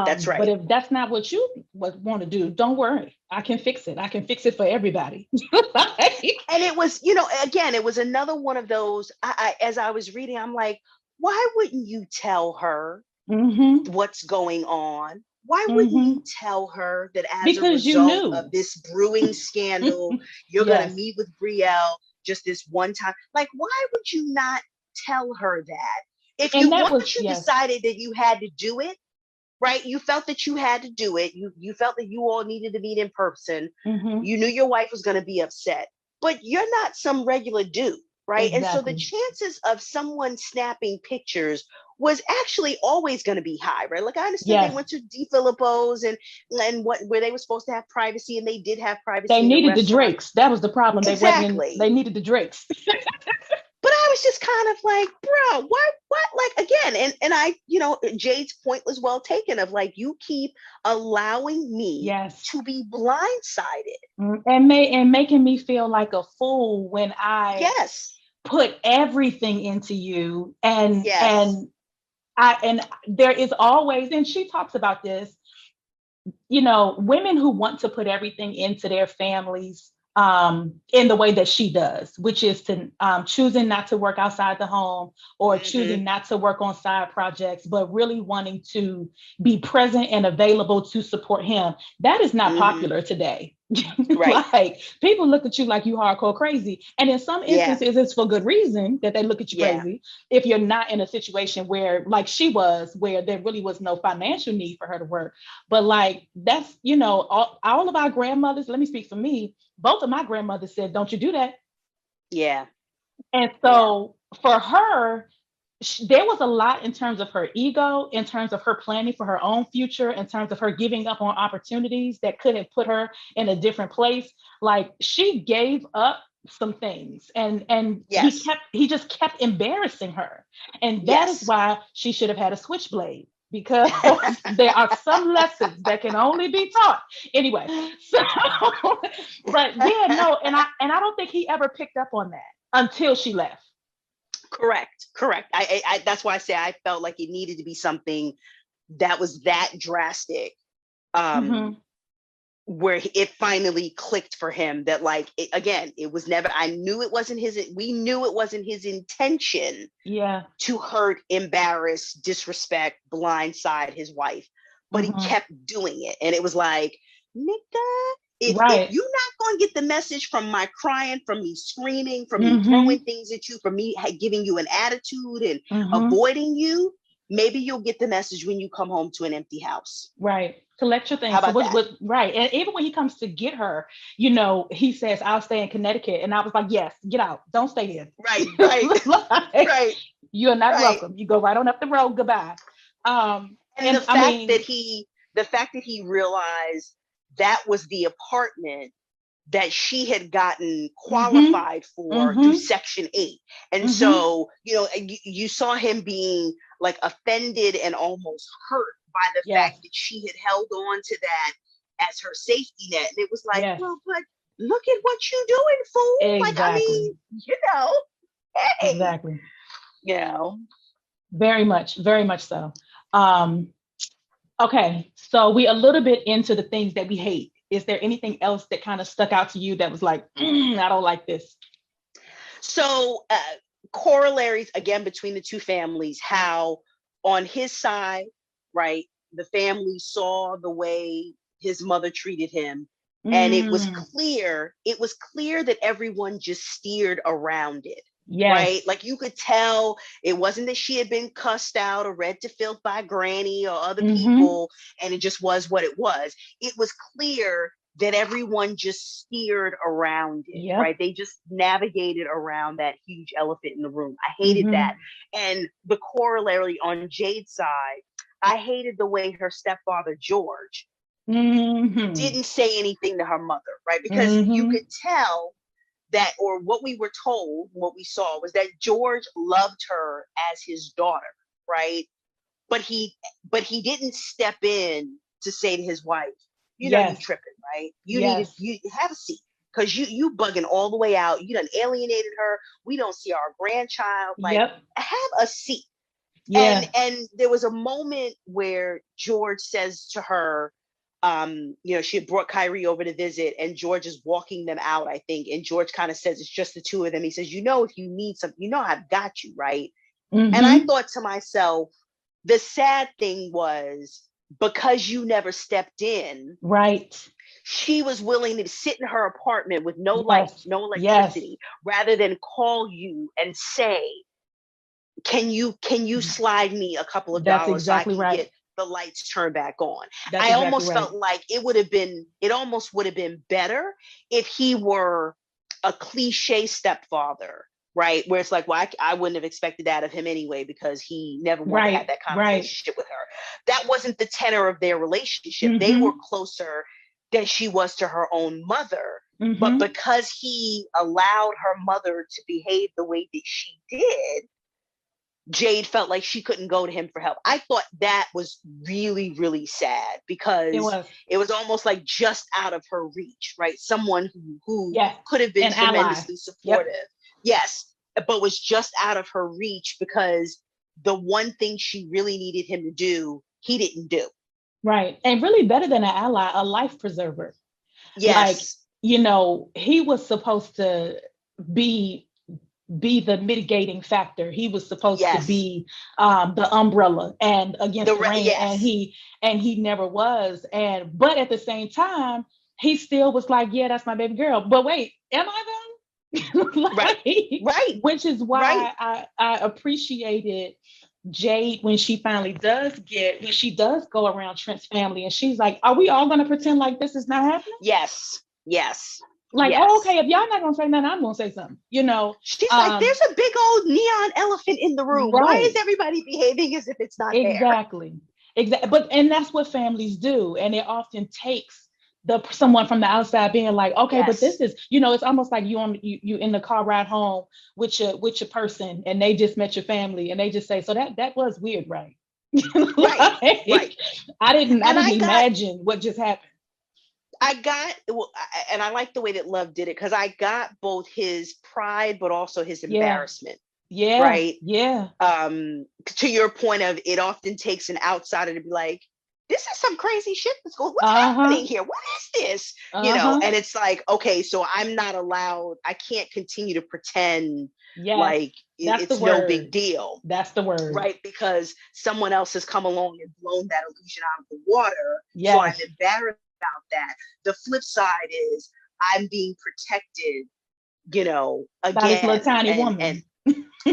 That's But right. if that's not what you want to do, don't worry. I can fix it. I can fix it for everybody. Like, And it was, again, it was another one of those. As I was reading, I'm like, why wouldn't you tell her mm-hmm, what's going on? Why wouldn't you mm-hmm. tell her that as a Because you result of knew. this brewing scandal, you're going to Yes. meet with Brielle just this one time? Like, why would you not tell her that? If And you, that was, once you yes. decided that you had to do it, right? You felt that you had to do it. You felt that you all needed to meet in person. Mm-hmm. You knew your wife was going to be upset, but you're not some regular dude, right? And so the Exactly. chances of someone snapping pictures was actually always going to be high, right? Like, I understood they Yes. went to D Filippo's and what where they were supposed to have privacy, and they did have They privacy in the needed the restaurant. drinks. That was the problem. They Exactly. needed the drinks. But I was just kind of like, bro, what? Like, again, and I, Jade's point was well taken, of like, you keep allowing me Yes. to be blindsided. And making me feel like a fool when I Yes, put everything into you yes, and there is always, and she talks about this, women who want to put everything into their families in the way that she does, which is to choosing not to work outside the home or Mm-hmm. choosing not to work on side projects, but really wanting to be present and available to support him. That is not Mm-hmm. popular today. Right. Like people look at you like you hardcore crazy. And in some Yeah. instances, it's for good reason that they look at you Yeah. crazy. If you're not in a situation where, like she was, where there really was no financial need for her to work. But like that's, all of our grandmothers, let me speak for me, both of my grandmothers said, don't you do that. Yeah. And Yeah. so for her, there was a lot in terms of her ego, in terms of her planning for her own future, in terms of her giving up on opportunities that could have put her in a different place. Like she gave up some things, and Yes. he just kept embarrassing her. And that is Yes. why she should have had a switchblade, because there are some lessons that can only be taught anyway. So but yeah, no, and I don't think he ever picked up on that until she left. Correct. Correct. That's why I say I felt like it needed to be something that was that drastic. Um, Hmm. where it finally clicked for him that like again, it was never, I knew it wasn't his, we knew it wasn't his intention Yeah. to hurt, embarrass, disrespect, blindside his wife, but he Hmm. kept doing it. And it was like, nigga, if Right. you're not going to get the message from my crying, from me screaming, from me throwing Hmm. things at you, from me giving you an attitude and Hmm. avoiding you, maybe you'll get the message when you come home to an empty house. Right. Collect your How things. So about that? what right. And even when he comes to get her, he says, I'll stay in Connecticut. And I was like, yes, get out. Don't stay here. Right, right, Like, right, you're not right. welcome. You go right on up the road. Goodbye. And And I mean, the fact that he realized that was the apartment that she had gotten hmm qualified for through hmm Section 8. And hmm so, you saw him being like offended and almost hurt by the fact yes, that she had held on to that as her safety net. And it was like, yes, well, but look at what you doing, fool. Like, I exactly. mean, hey, Exactly. you know. Very much so. Um, Okay, so we a little bit into the things that we hate. Is there anything else that kind of stuck out to you that was like, I don't like this? So, corollaries again between the two families, how on his side, right, the family saw the way his mother treated him. And Mm, it was clear that everyone just steered around it, right? yes. Like you could tell it wasn't that she had been cussed out or read to filth by granny or other Mm-hmm. people, and it just was what it was. It was clear that everyone just steered around it, right? Yep. They just navigated around that huge elephant in the room. I hated that. Mm-hmm. And the corollary on Jade's side, I hated the way her stepfather, George, Mm-hmm. didn't say anything to her mother, right? Because you Mm-hmm. could tell that, or what we were told, what we saw was that George loved her as his daughter, right? But he didn't step in to say to his wife, you Yes. tripping, right? Yes. You have a seat because you bugging all the way out. You done alienated her. We don't see our grandchild. Like, Yep. have a seat. And Yeah. there was a moment where George says to her, she had brought Kyrie over to visit, and George is walking them out, I think. And George kind of says it's just the two of them. He says, if you need something, I've got you, right? And I Mm-hmm. thought to myself, the sad thing was, because you never stepped in, Right. she was willing to sit in her apartment with no lights, Yes. no Yes. electricity, rather than call you and say, can you slide me a couple of That's dollars so I exactly can right. get the lights turned back on? That's I exactly almost right. felt like it almost would have been better if he were a cliche stepfather, right? Where it's like, well, I wouldn't have expected that of him anyway, because he never wanted to have Right. that kind of Right. relationship with her. That wasn't the tenor of their relationship. They were Mm-hmm. closer than she was to her own mother. But Mm-hmm. because he allowed her mother to behave the way that she did, Jade felt like she couldn't go to him for help. I thought that was really, really sad, It because was. it was almost like just out of her reach, right? Someone who Yes. could have been An ally. tremendously Yep. supportive. Yes, but was just out of her reach because the one thing she really needed him to do, he didn't do. Right. And really better than an ally, a life preserver. Like, Yes. he was supposed to be be the mitigating factor. He was supposed to Yes. be the umbrella and against the rain, and Yes. he never was. And but at the same time, he still was like, "Yeah, that's my baby girl." But wait, am I though? Right. Like, Right. which is Right. why I appreciated Jade when she does go around Trent's family, and she's like, "Are we all going to pretend like this is not happening?" Yes. Yes. Like, oh, Yes. okay, if y'all not gonna say nothing, I'm gonna say something, She's like, Um, there's a big old neon elephant in the room. Why is right. everybody behaving as if it's not there? Exactly. Exactly. But and that's what families do. And it often takes someone from the outside being like, okay, but this Yes. is, it's almost like you in the car ride home with your person, and they just met your family, and they just say, so that was weird, right? Right. Right. Like, I And didn't I got imagine what just happened. well, and I like the way that Love did it because I got both his pride but also his Yeah. embarrassment, Yeah. right? Yeah. To your point of it often takes an outsider to be like, this is some crazy shit that's going, what's Uh-huh. happening here? What is this? Uh-huh. And it's like, okay, so I'm not allowed, I can't continue to pretend Yes. like That's the it's no big word. deal, That's the word. right? Because someone else has come along and blown that illusion out of the water. So I'm Yes. embarrassed about that. The flip side is I'm being protected, By this little again, tiny and woman.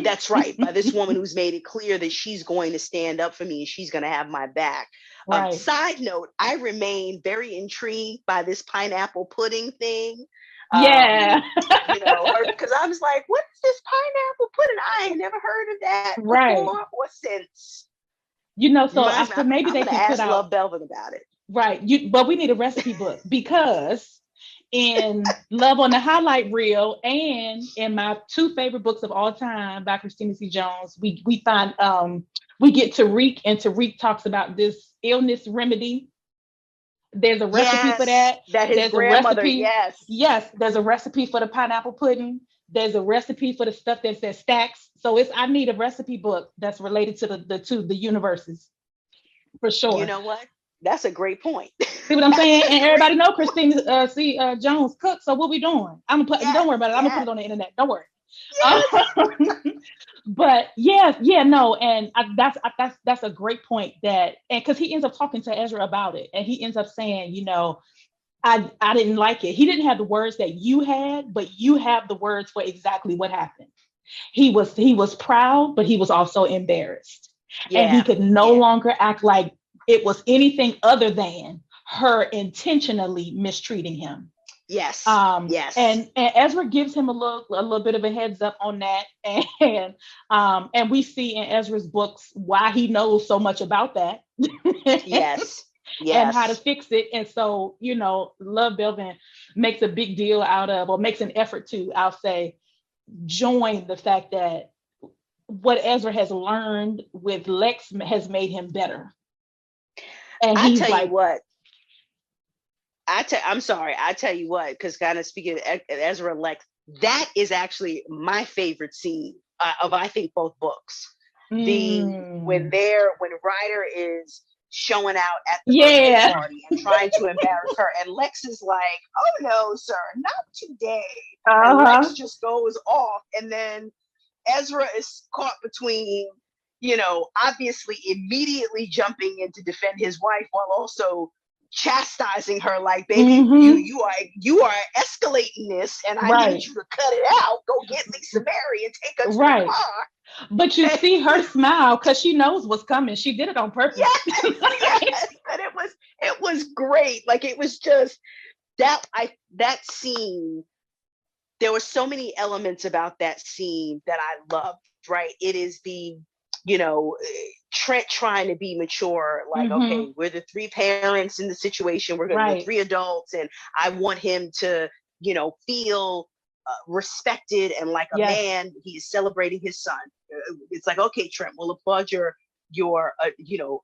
that's right, by this woman who's made it clear that she's going to stand up for me and she's going to have my back. Right. Side note, I remain very intrigued by this pineapple pudding thing. Yeah. Because I was like, what is this pineapple pudding? I ain't never heard of that Right. before or since. So I Reminds me, said maybe I'm they going to can put ask out, Love Belvin about it. right. But we need a recipe book, because in Love on the Highlight Reel and in my two favorite books of all time by Christina C. Jones, we get Tariq, and Tariq talks about this illness remedy. There's a recipe for Yes, that. that his There's a grandmother, recipe. yes. Yes, there's a recipe for the pineapple pudding. There's a recipe for the stuff that says stacks. So I need a recipe book that's related to the universes for You sure. know what? That's a great point. See what I'm saying? That's a And everybody great know point. Christine Jones cooks. So what we doing? I'm gonna put. Don't Yes, worry about it. I'm gonna put yes, it on the internet. Don't worry. yes. But yeah, no, and that's a great point. And because he ends up talking to Ezra about it, and he ends up saying, I didn't like it. He didn't have the words that you had, but you have the words for exactly what happened. He was proud, but he was also embarrassed, and he Yeah, could no yeah. longer act like it was anything other than her intentionally mistreating him. Yes, yes. And Ezra gives him a little bit of a heads up on that, and we see in Ezra's books why he knows so much about that. Yes, And how to yes. fix it. And so, Love Belvin makes a big deal out of, or makes an effort to, I'll say, join the fact that what Ezra has learned with Lex has made him better. And I he's tell you like, what, I'm sorry, I tell you what, because kind of speaking of Ezra Lex, that is actually my favorite scene of I think both books. mm, When Ryder is showing out at the birthday yeah, party and trying to embarrass her, and Lex is like, "Oh no, sir, not today," and Lex uh-huh, just goes off, and then Ezra is caught between, obviously immediately jumping in to defend his wife while also chastising her like, baby, you mm-hmm, you are escalating this and I need right, you to cut it out. Go get Lisa Mary and take her to the right. But you car. see her smile because she knows what's coming. She did it on purpose. Yes, yes. And it was great. Like it was just that scene, there were so many elements about that scene that I loved, right? It is the, you know, Trent trying to be mature, like, Mm-hmm, okay, we're the three parents in the situation, we're right. three adults, and I want him to, feel respected and like a Yes. man. He is celebrating his son. It's like, okay, Trent, we'll applaud your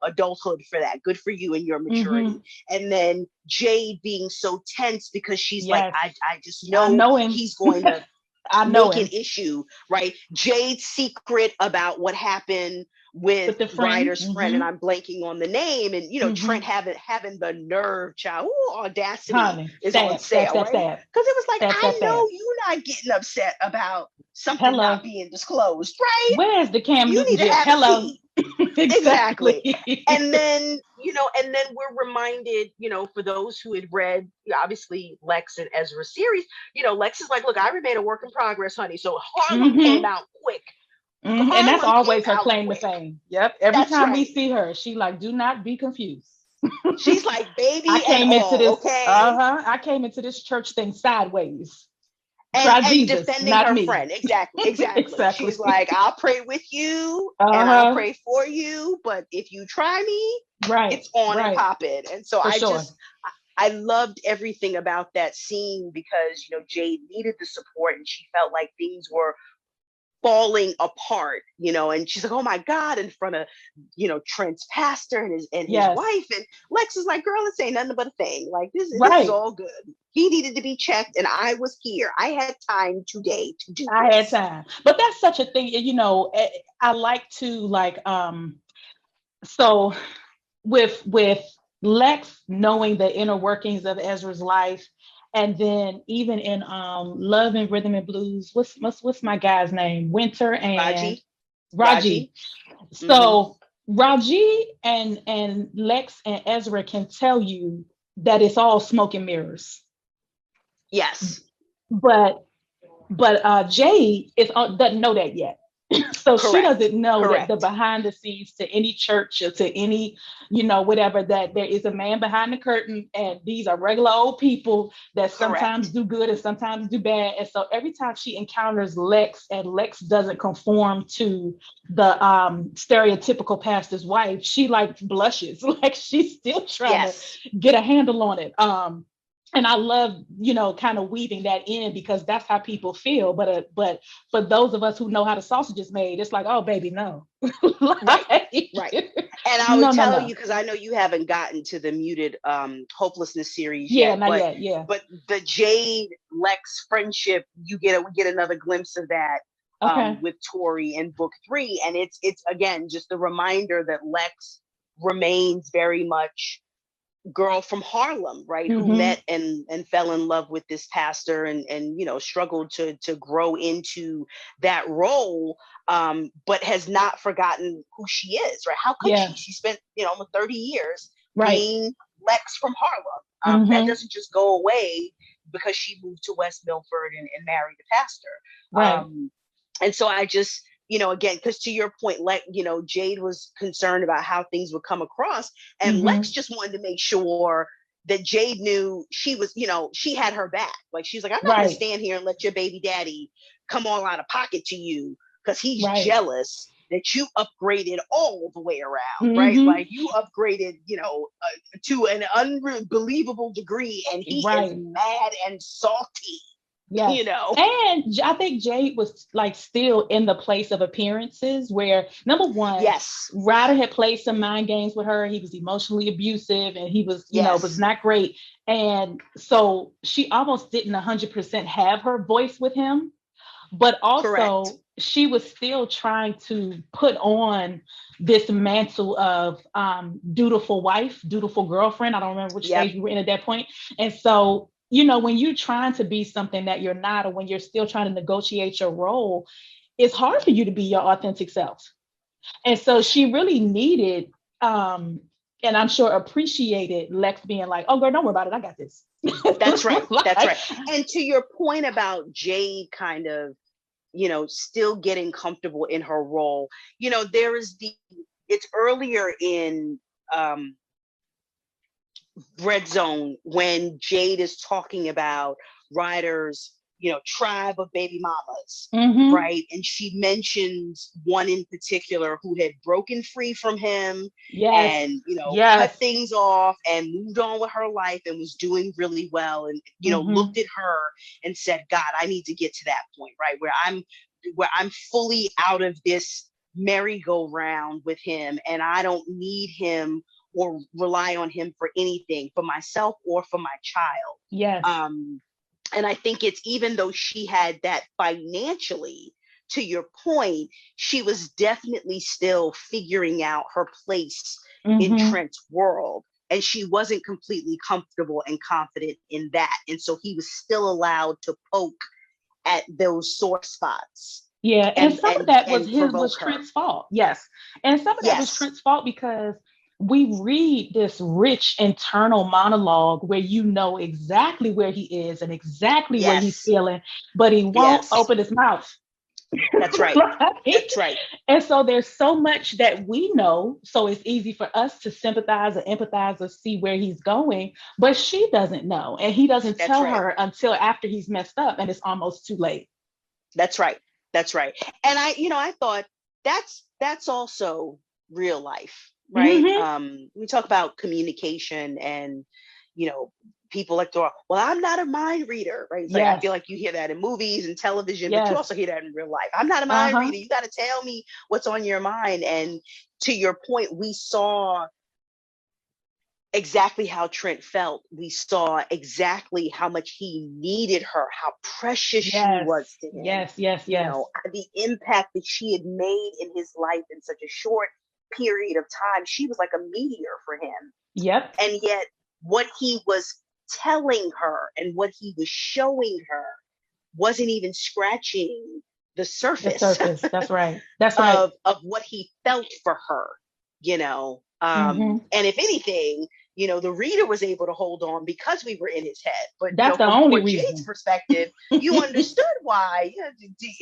adulthood for that. Good for you and your Mm-hmm. maturity. And then Jade being so tense because she's like, Yes. I just I know know him. he's going to I know make an him. issue, right? Jade's secret about what happened with With the friend. Ryder's friend, and Mm-hmm. I'm blanking on the name, and Trent Mm-hmm. having the nerve, child, ooh, audacity Honey, is on stab, stab, sale, stab, right? stab, Because it was like, stab, stab, I stab. know you're not getting upset about something not Hello. being disclosed, right? Where's the Cam You Newton need to gif? have a Hello. seat. Exactly. Exactly. And then, we're reminded, for those who had read, obviously, Lex and Ezra series, Lex is like, look, I remain a work in progress, honey. So Harlem came Mm-hmm. out quick. And that's Harlem came always her out claim to quick. fame. Yep. Every That's time we right. see her, she like, do not be confused. She's like I baby and came into all, this, okay? I came into this church thing sideways. and Try and Jesus, defending not her me. friend. Exactly. She's like, Exactly. I'll pray with you and I'll Uh-huh. pray for you, but if you try me, Right, it's on and right. popping. And so For I sure. just I loved everything about that scene because Jade needed the support and she felt like things were falling apart, and she's like, oh my God, in front of, Trent's pastor and his Yes. wife. And Lex is like, girl, this ain't nothing but a thing. Like, this is Right. all good. He needed to be checked, and I was here. I had time today to do I had this. time. But that's such a thing, I like to so with Lex knowing the inner workings of Ezra's life, and then even in Love and Rhythm and Blues, what's my guy's name? Winter and Raji, Raji. Raji. Mm-hmm. So Raji and Lex and Ezra can tell you that it's all smoke and mirrors. Yes, But Jade doesn't know that yet. So she correct, doesn't know that the correct, behind the scenes to any church or to any, whatever, that there is a man behind the curtain and these are regular old people that sometimes correct. do good and sometimes do bad. And so every time she encounters Lex and Lex doesn't conform to the stereotypical pastor's wife, she like blushes, like she's still trying to Yes, get a handle on it. And I love, kind of weaving that in because that's how people feel. But for those of us who know how the sausage is made, it's like, oh baby, no. right, Like, right. And I would no, no, tell no. you, because I know you haven't gotten to the muted hopelessness series Yeah, yet, not but yet. Yeah. the Jade Lex friendship, we get another glimpse of that Okay. with Tori in book 3, and it's again just a reminder that Lex remains very much girl from Harlem, right? Who Mm-hmm. met and fell in love with this pastor and struggled to grow into that role, but has not forgotten who she is, right? How could she? Yeah. She spent almost 30 years Right. being Lex from Harlem. That Mm-hmm. doesn't just go away because she moved to West Milford and married a pastor. Right. Um, and so I just, again, because to your point, Jade was concerned about how things would come across, and Lex Mm-hmm. just wanted to make sure that Jade knew she was, she had her back. Like, she's like, I'm not going to Right. stand here and let your baby daddy come all out of pocket to you because he's Right. jealous that you upgraded all the way around, right? Mm-hmm. Like, you upgraded, to an unbelievable degree, and he is Right. mad and salty, Yes. you know? And I think Jade was like still in the place of appearances where number one, Yes, Ryder had played some mind games with her. He was emotionally abusive and he was, was yes, not great. And so she almost didn't 100% have her voice with him, but correct. also she was still trying to put on this mantle of dutiful wife, dutiful girlfriend. I don't remember which Yep. stage we were in at that point. And so, when you're trying to be something that you're not, or when you're still trying to negotiate your role, it's hard for you to be your authentic self. And so she really needed, and I'm sure appreciated Lex being like, oh girl, don't worry about it. I got this. That's right. That's Like, right. And to your point about Jade kind of, still getting comfortable in her role, there is it's earlier in um, Redzone when Jade is talking about Ryder's, tribe of baby mamas, mm-hmm. right? And she mentions one in particular who had broken free from him Yes. and, cut Yes. things off and moved on with her life and was doing really well. And, Mm-hmm. looked at her and said, God, I need to get to that point, right? Where I'm fully out of this merry-go-round with him and I don't need him or rely on him for anything, for myself or for my child. Yes. Um, and I think it's, even though she had that financially, to your point, she was definitely still figuring out her place in Mm-hmm. Trent's world. And she wasn't completely comfortable and confident in that. And so he was still allowed to poke at those sore spots Yeah, and and some of that was provoke her. Trent's fault. Yes. And some of that was Yes, Trent's fault because we read this rich internal monologue where you know exactly where he is and exactly what he's yes, feeling, but he won't yes. open his mouth. That's right. Like, That's right. and so there's so much that we know, so it's easy for us to sympathize or empathize or see where he's going, but she doesn't know, and he doesn't That's tell right. her until after he's messed up and it's almost too late. That's right. That's right. And I thought that's also real life, right? Hmm. We talk about communication and, you know, people like to, well, I'm not a mind reader, right? It's like, I feel Yes. like you hear that in movies and television, but you Yes. also hear that in real life. I'm not a mind Uh-huh. reader. You got to tell me what's on your mind. And to your point, we saw exactly how Trent felt. We saw exactly how much he needed her, how precious she Yes. was to him. Yes. Yes. Yes. The impact that she had made in his life in such a short period of time. She was like a meteor for him. Yep. And yet, what he was telling her and what he was showing her wasn't even scratching the The surface surface. That's right. That's right. of what he felt for her, Hmm. and if anything, the reader was able to hold on because we were in his head. But That's the from only Court Jade's reason. perspective, you understood why.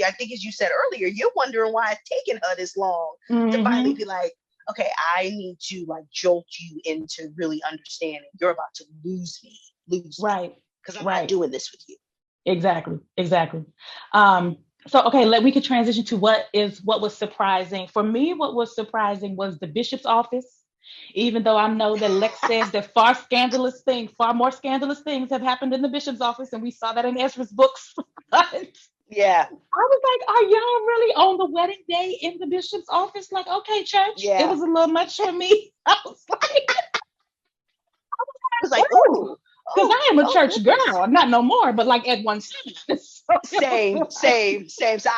I think, as you said earlier, you're wondering why it's taken her this long to finally Hmm. be like, okay, I need to like jolt you into really understanding. You're about to lose me, Right. because I'm not Right. doing this with you. Exactly. Exactly. So okay, we could transition to what was surprising. For me, what was surprising was the bishop's office. Even though I know that Lex says that far more scandalous things have happened in the bishop's office, and we saw that in Ezra's books. But Yeah, I was like, are y'all really on the wedding day in the bishop's office? Like, okay, church, it yeah. was a little much for me. I was like, I was like, ooh, ooh, because oh, I am a oh church goodness. girl, not no more, but like at one time. So it was Same, like, same, same. So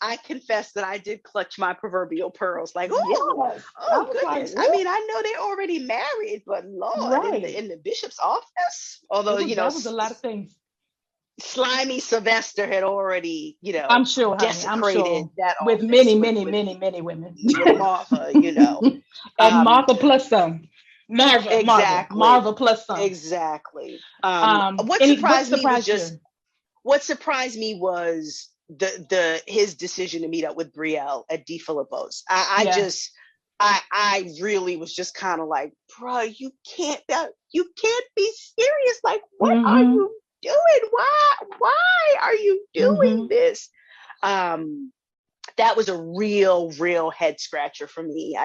I confess that I did clutch my proverbial pearls. Like, oh, yes. I oh was like, goodness. I ooh, mean, I know they're already married, but Lord, in right. the bishop's office. Although, That was a lot of things. slimy Sylvester had already, I'm sure, honey. I'm desecrated sure. that With office many, with many, many, many women. Martha. And Um, Martha plus some. exactly, Marva plus some. exactly. What surprised you? What surprised me was the his decision to meet up with Brielle at D Filippo's. Yeah. I really was just kind of like, bro, you can't be serious. Like, what are Mm-hmm. you doing? Why are you doing Mm-hmm. this? Um, that was a real head scratcher for me.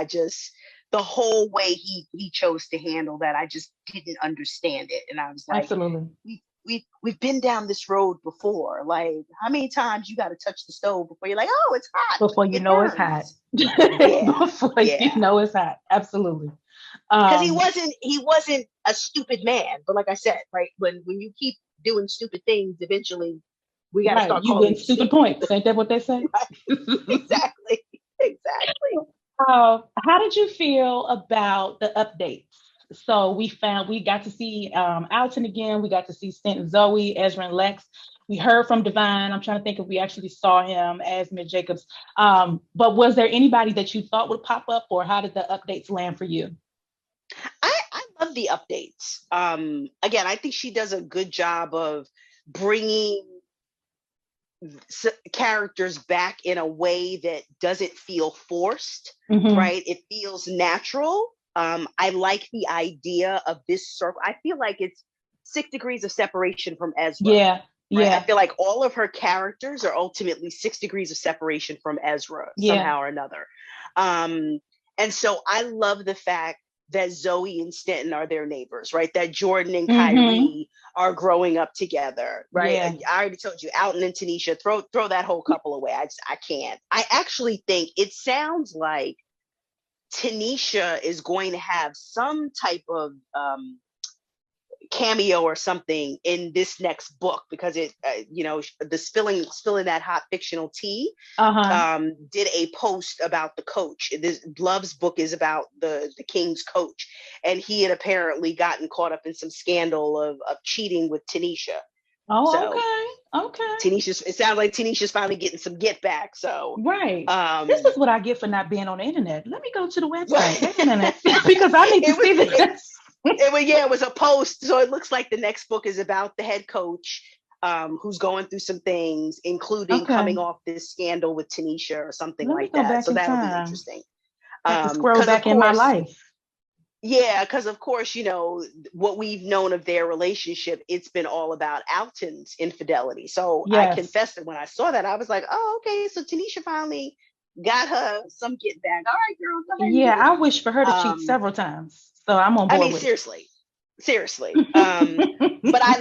The whole way he chose to handle that, I just didn't understand it, and I was like, Absolutely. we've been down this road before. Like, how many times you got to touch the stove before you're like, oh, it's hot, Before you it know it's hot. burns. Yeah, Before you yeah. know it's hot. Absolutely. Because Um, he wasn't a stupid man, but like I said, right, when you keep doing stupid things, eventually we got to right. start You calling win you stupid stupid. points. Ain't that what they say? Right? Exactly, exactly. How did you feel about the updates? So we got to see Alton again. We got to see Stint and Zoe, Ezra and Lex. We heard from Divine. I'm trying to think if we actually saw him as Mid Jacobs. But was there anybody that you thought would pop up, or how did the updates land for you? I love the updates. Again, I think she does a good job of bringing characters back in a way that doesn't feel forced, Mm-hmm. right? It feels natural. I like the idea of this circle. I feel like it's 6 degrees of separation from Ezra, Yeah, right? I yeah, feel like all of her characters are ultimately 6 degrees of separation from Ezra yeah, somehow or another. Um, and so I love the fact that Zoe and Stanton are their neighbors, right? That Jordan and mm-hmm. Kyrie are growing up together, right? Yeah, I already told you, Alton and Tanisha, throw that whole couple away. I can't. I actually think it sounds like Tanisha is going to have some type of cameo or something in this next book, because it the spilling that hot fictional tea Uh-huh. did a post about the coach. This Love's book is about the King's coach, and he had apparently gotten caught up in some scandal of cheating with Tanisha. Oh, So okay. Okay. It sounds like Tanisha's finally getting some get back. So Right. This um is what I get for not being on the internet. Let me go to the website. Wait a minute. Because I need to it was see this. it was a post. So it looks like the next book is about the head coach, who's going through some things, including coming Okay. off this scandal with Tanisha or something Let me like go that. back So in that'll be time. interesting. I have to scroll Because of back in my course, life. yeah, because of course, what we've known of their relationship, it's been all about Alton's infidelity. So I Yes. confess that when I saw that, I was like, oh, okay, so Tanisha finally got her some get back. All right, girl, go ahead and Yeah, get it. I wish for her to cheat Um, several times. So I'm on I board mean, with it. seriously. But I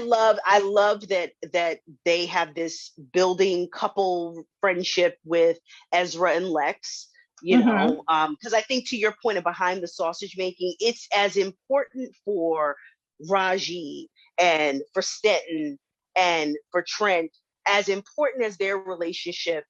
love that they have this building couple friendship with Ezra and Lex. Hmm. Because I think, to your point of behind the sausage making, it's as important for Raji and for Stenton and for Trent, as important as their relationship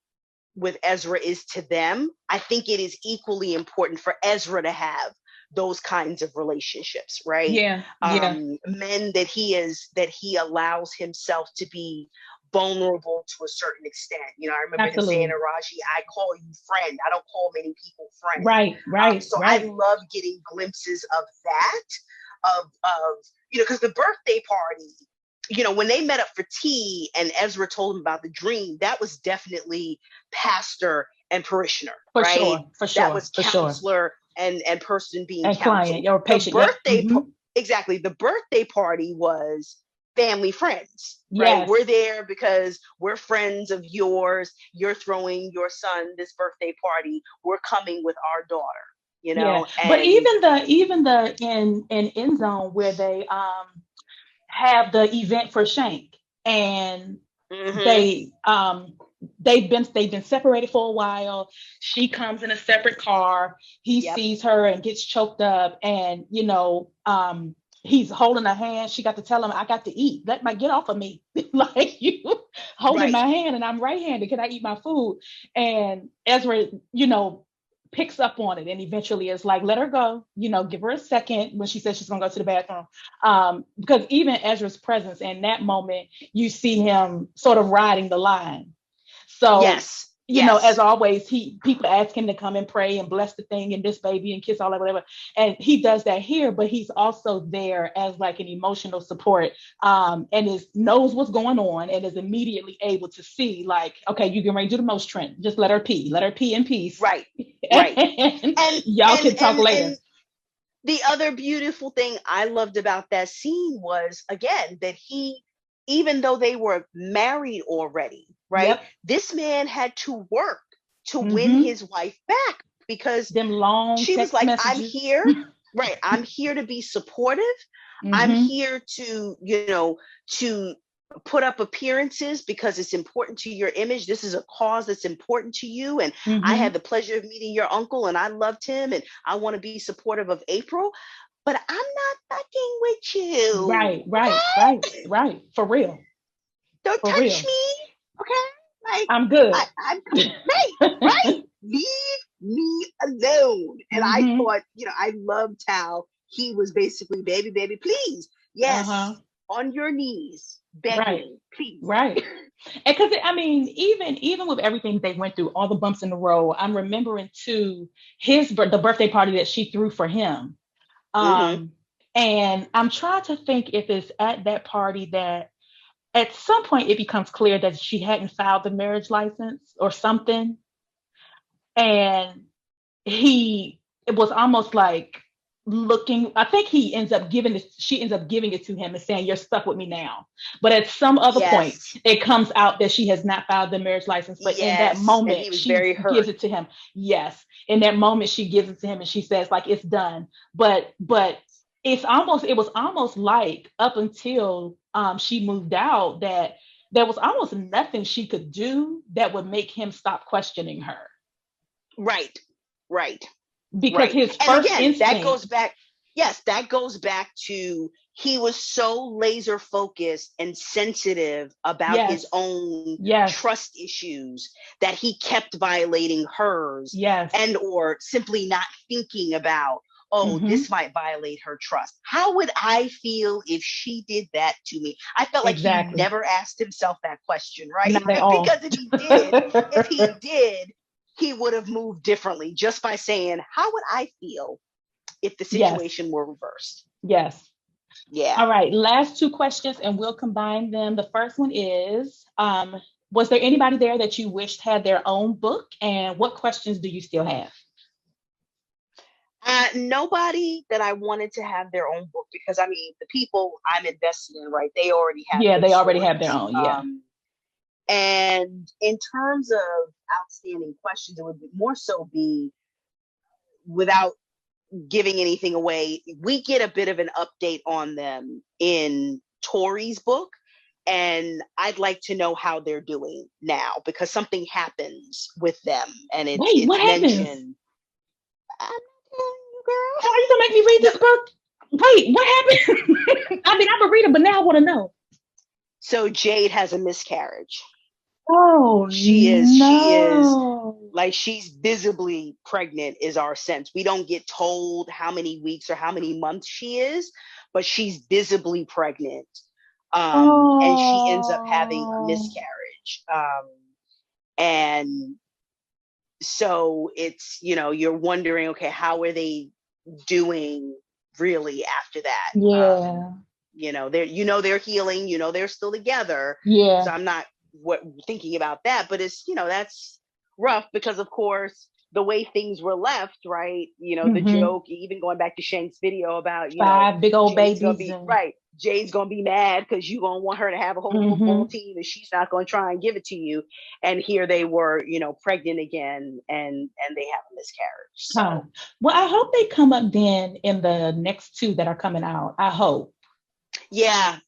with Ezra is to them. I think it is equally important for Ezra to have those kinds of relationships, right? Yeah. Yeah. Men that he allows himself to be vulnerable to a certain extent. I remember him saying to Absolutely. Raji, I call you friend. I don't call many people friend. Right. Right. So I Right. love getting glimpses of that, because the birthday party, when they met up for tea and Ezra told him about the dream, that was definitely pastor and parishioner, For right? sure. For That sure. was For sure. counselor and person being And client, counseled. your The patient. Yep. birthday, exactly. The birthday party was family friends, right? Yes. We're there because we're friends of yours. You're throwing your son this birthday party. We're coming with our daughter, Yeah. But and even the in end zone where they have the event for Shank, and mhm, they they've been separated for a while. She comes in a separate car. He yep, sees her and gets choked up, and he's holding her hand. She got to tell him, I got to eat. Get off of me. Like, you holding right, my hand and I'm right-handed. Can I eat my food? And Ezra, picks up on it and eventually is like, let her go, give her a second when she says she's gonna go to the bathroom. Because even Ezra's presence in that moment, you see him sort of riding the line. So, yes, as yes, always, people ask him to come and pray and bless the thing and this baby and kiss all that, whatever. And he does that here, but he's also there as like an emotional support, and knows what's going on and is immediately able to see, like, okay, you can ready to do the most, Trent. Just let her pee in peace. right, right, And and y'all and can talk and later. and the other beautiful thing I loved about that scene was, again, that he, even though they were married already, right? Yep. This man had to work to win Mm-hmm. his wife back, because Them long she was text like, I'm messages. here, right? I'm here to be supportive. I'm Mm-hmm. here to put up appearances because it's important to your image. This is a cause that's important to you. And I Mm-hmm. had the pleasure of meeting your uncle and I loved him and I want to be supportive of April, but I'm not fucking with Right, you. right, right, Okay? right. For real. Don't For touch real. me. Okay? Like, I'm good. I'm right, right. Leave me alone. And I Hmm. thought, I loved how he was basically, baby, baby, please. Yes, Uh-huh. on your knees, Right. begging, please. Right. And because I mean, even with everything they went through, all the bumps in the road, I'm remembering too the birthday party that she threw for him. Mm-hmm. Um, and I'm trying to think if it's at that party that at some point it becomes clear that she hadn't filed the marriage license or something. And it was almost like looking, I think she ends up giving it to him and saying, you're stuck with me now. But at some other point Yes, it comes out that she has not filed the marriage license, but in that yes. And he moment was she very gives hurt. it to him. Yes, in that moment she gives it to him and she says, like, it's done. But it was almost like up until she moved out, that there was almost nothing she could do that would make him stop questioning her, Right, right, because right. his And first again, that instinct. goes back. yes, that goes back to he was so laser focused and sensitive about his Yes. own Yes. trust issues that he kept violating hers, Yes. and or simply not thinking about, oh, Mm-hmm. this might violate her trust. How would I feel if she did that to me? I felt like he Exactly. never asked himself that question, right? Not at all. Because if he did, he would have moved differently just by saying, how would I feel if the Yes. situation were reversed? Yes. Yeah. All right. Last two questions, and we'll combine them. The first one is, was there anybody there that you wished had their own book? And what questions do you still have? Nobody that I wanted to have their own book, because I mean, the people I'm invested in, right? They already have Yeah, their they already have their stories. own. Yeah. And in terms of outstanding questions, it would more so be, without giving anything away, we get a bit of an update on them in Tori's book. And I'd like to know how they're doing now, because something happens with them and Wait, what it's happens? mentioned. I'm not telling you, girl. Are you gonna make me read No, this book? Wait, what happened? I mean, I'm gonna read it, but now I want to know. so Jade has a miscarriage. Oh She is no. like, she's visibly pregnant is our sense. We don't get told how many weeks or how many months she is, but she's visibly pregnant. And she ends up having a Oh. miscarriage. And so it's, you're wondering, okay, how are they doing really after that? Yeah. They're healing, they're still together. So Yeah. I'm not thinking about that, but it's, that's rough, because of course the way things were left, right? The Mm-hmm. joke, even going back to Shank's video about, Five big old Jade's gonna babies be and right. Jade's gonna be mad because you gonna want her to have a whole football mm-hmm. team, and she's not gonna try and give it to you. And here they were, pregnant again, and they have a miscarriage. Huh. So Well, I hope they come up then in the next two that are coming out. I hope. yeah,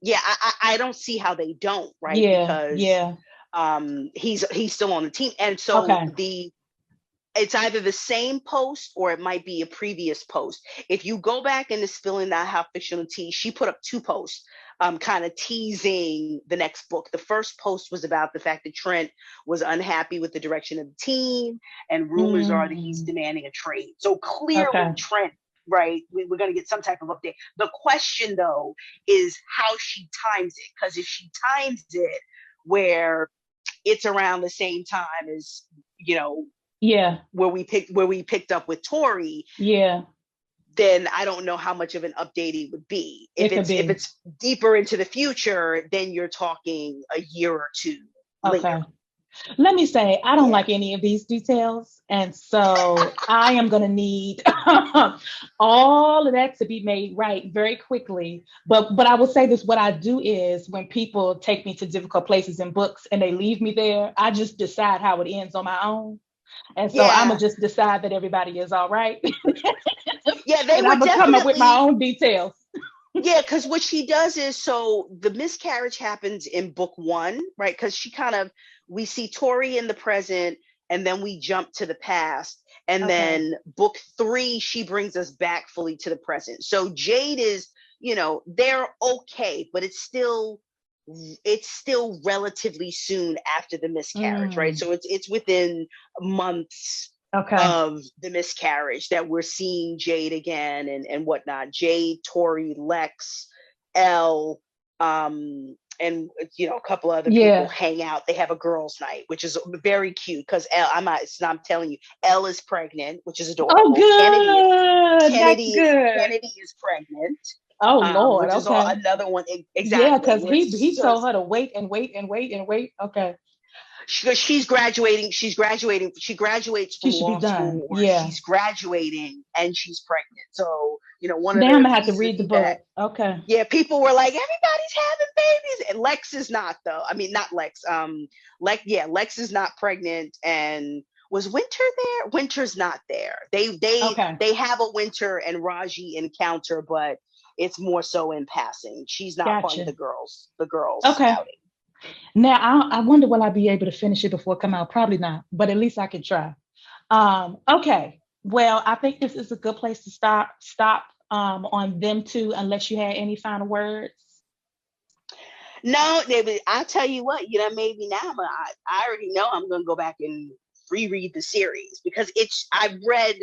I don't see how they don't, right? Yeah. Because Yeah. he's still on the team, and so Okay. it's either the same post or it might be a previous post. If you go back into Spilling That Hot Fictional Tea, she put up two posts, kind of teasing the next book. The first post was about the fact that Trent was unhappy with the direction of the team, and rumors are that he's Mm. demanding a trade. So clearly, Okay. Trent, right? We're going to get some type of update. The question, though, is how she times it. Because if she times it where it's around the same time as, you know, Yeah. where we picked up with Tori, Yeah. then I don't know how much of an update it would be. If It could it's if be. it's deeper into the future, then you're talking a year or two later. Okay. Let me say, I don't Yeah. like any of these details. And so I am going to need all of that to be made right very quickly. But I will say this, what I do is when people take me to difficult places in books and they leave me there, I just decide how it ends on my own. And so I'm going Yeah. to just decide that everybody is all right. Yeah, they And were I'm going to come up with my definitely. own details. Yeah, because what she does is, so the miscarriage happens in book one, right? Because we see Tori in the present, and then we jump to the past. And Okay. then book three, she brings us back fully to the present. So Jade is, they're okay, but it's still relatively soon after the miscarriage, right? Mm, So it's within months okay. of the miscarriage that we're seeing Jade again and whatnot. Jade, Tori, Lex, Elle, and a couple other people Yeah. hang out. They have a girls' night, which is very cute because Elle, I'm telling you, Elle is pregnant, which is Oh, adorable. Kennedy is good. That's Kennedy is good. Kennedy is pregnant, Oh, Lord. which is all Okay. another one, Yeah, exactly. because Which he so told her to wait and wait and wait and wait. Okay. she's graduating. She's graduating. She graduates She from should be law done. school, or Yeah. she's graduating and she's pregnant. So, one of Now I'm the gonna have to pieces of read the feedback. book. Okay. Yeah, people were like, everybody's having babies, and Lex is not, though. I mean, not Lex. Lex is not pregnant. And was Winter there? Winter's not there. Okay. They have a Winter and Raji encounter, but it's more so in passing. She's not part of Gotcha. the girls Okay. outing. Now I wonder will I be able to finish it before it come out? Probably not, but at least I can try. Okay. Well, I think this is a good place to stop. Stop. on them two, unless you had any final words. No, David, I'll tell you what, you know, maybe now, but I already know I'm going to go back and reread the series because I've read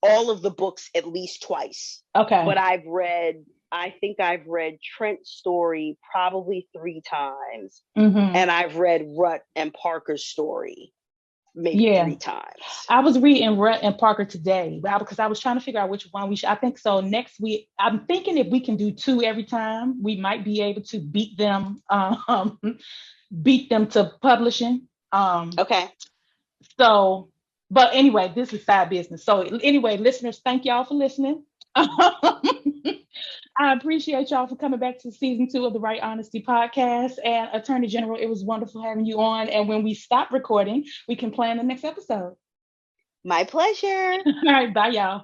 all of the books at least twice, Okay. but I think I've read Trent's story probably 3 times, Mm-hmm. and I've read Rut and Parker's story maybe Yeah. 3 times. I was reading Rhett and Parker today, because I was trying to figure out which one we should. I think so. Next week, I'm thinking if we can do two every time, we might be able to beat them to publishing. Okay. So, but anyway, this is side business. So anyway, listeners, thank y'all for listening. I appreciate y'all for coming back to season 2 of the Right Honesty podcast. And Attorney General, it was wonderful having you on. And when we stop recording, we can plan the next episode. My pleasure. All right, bye, y'all.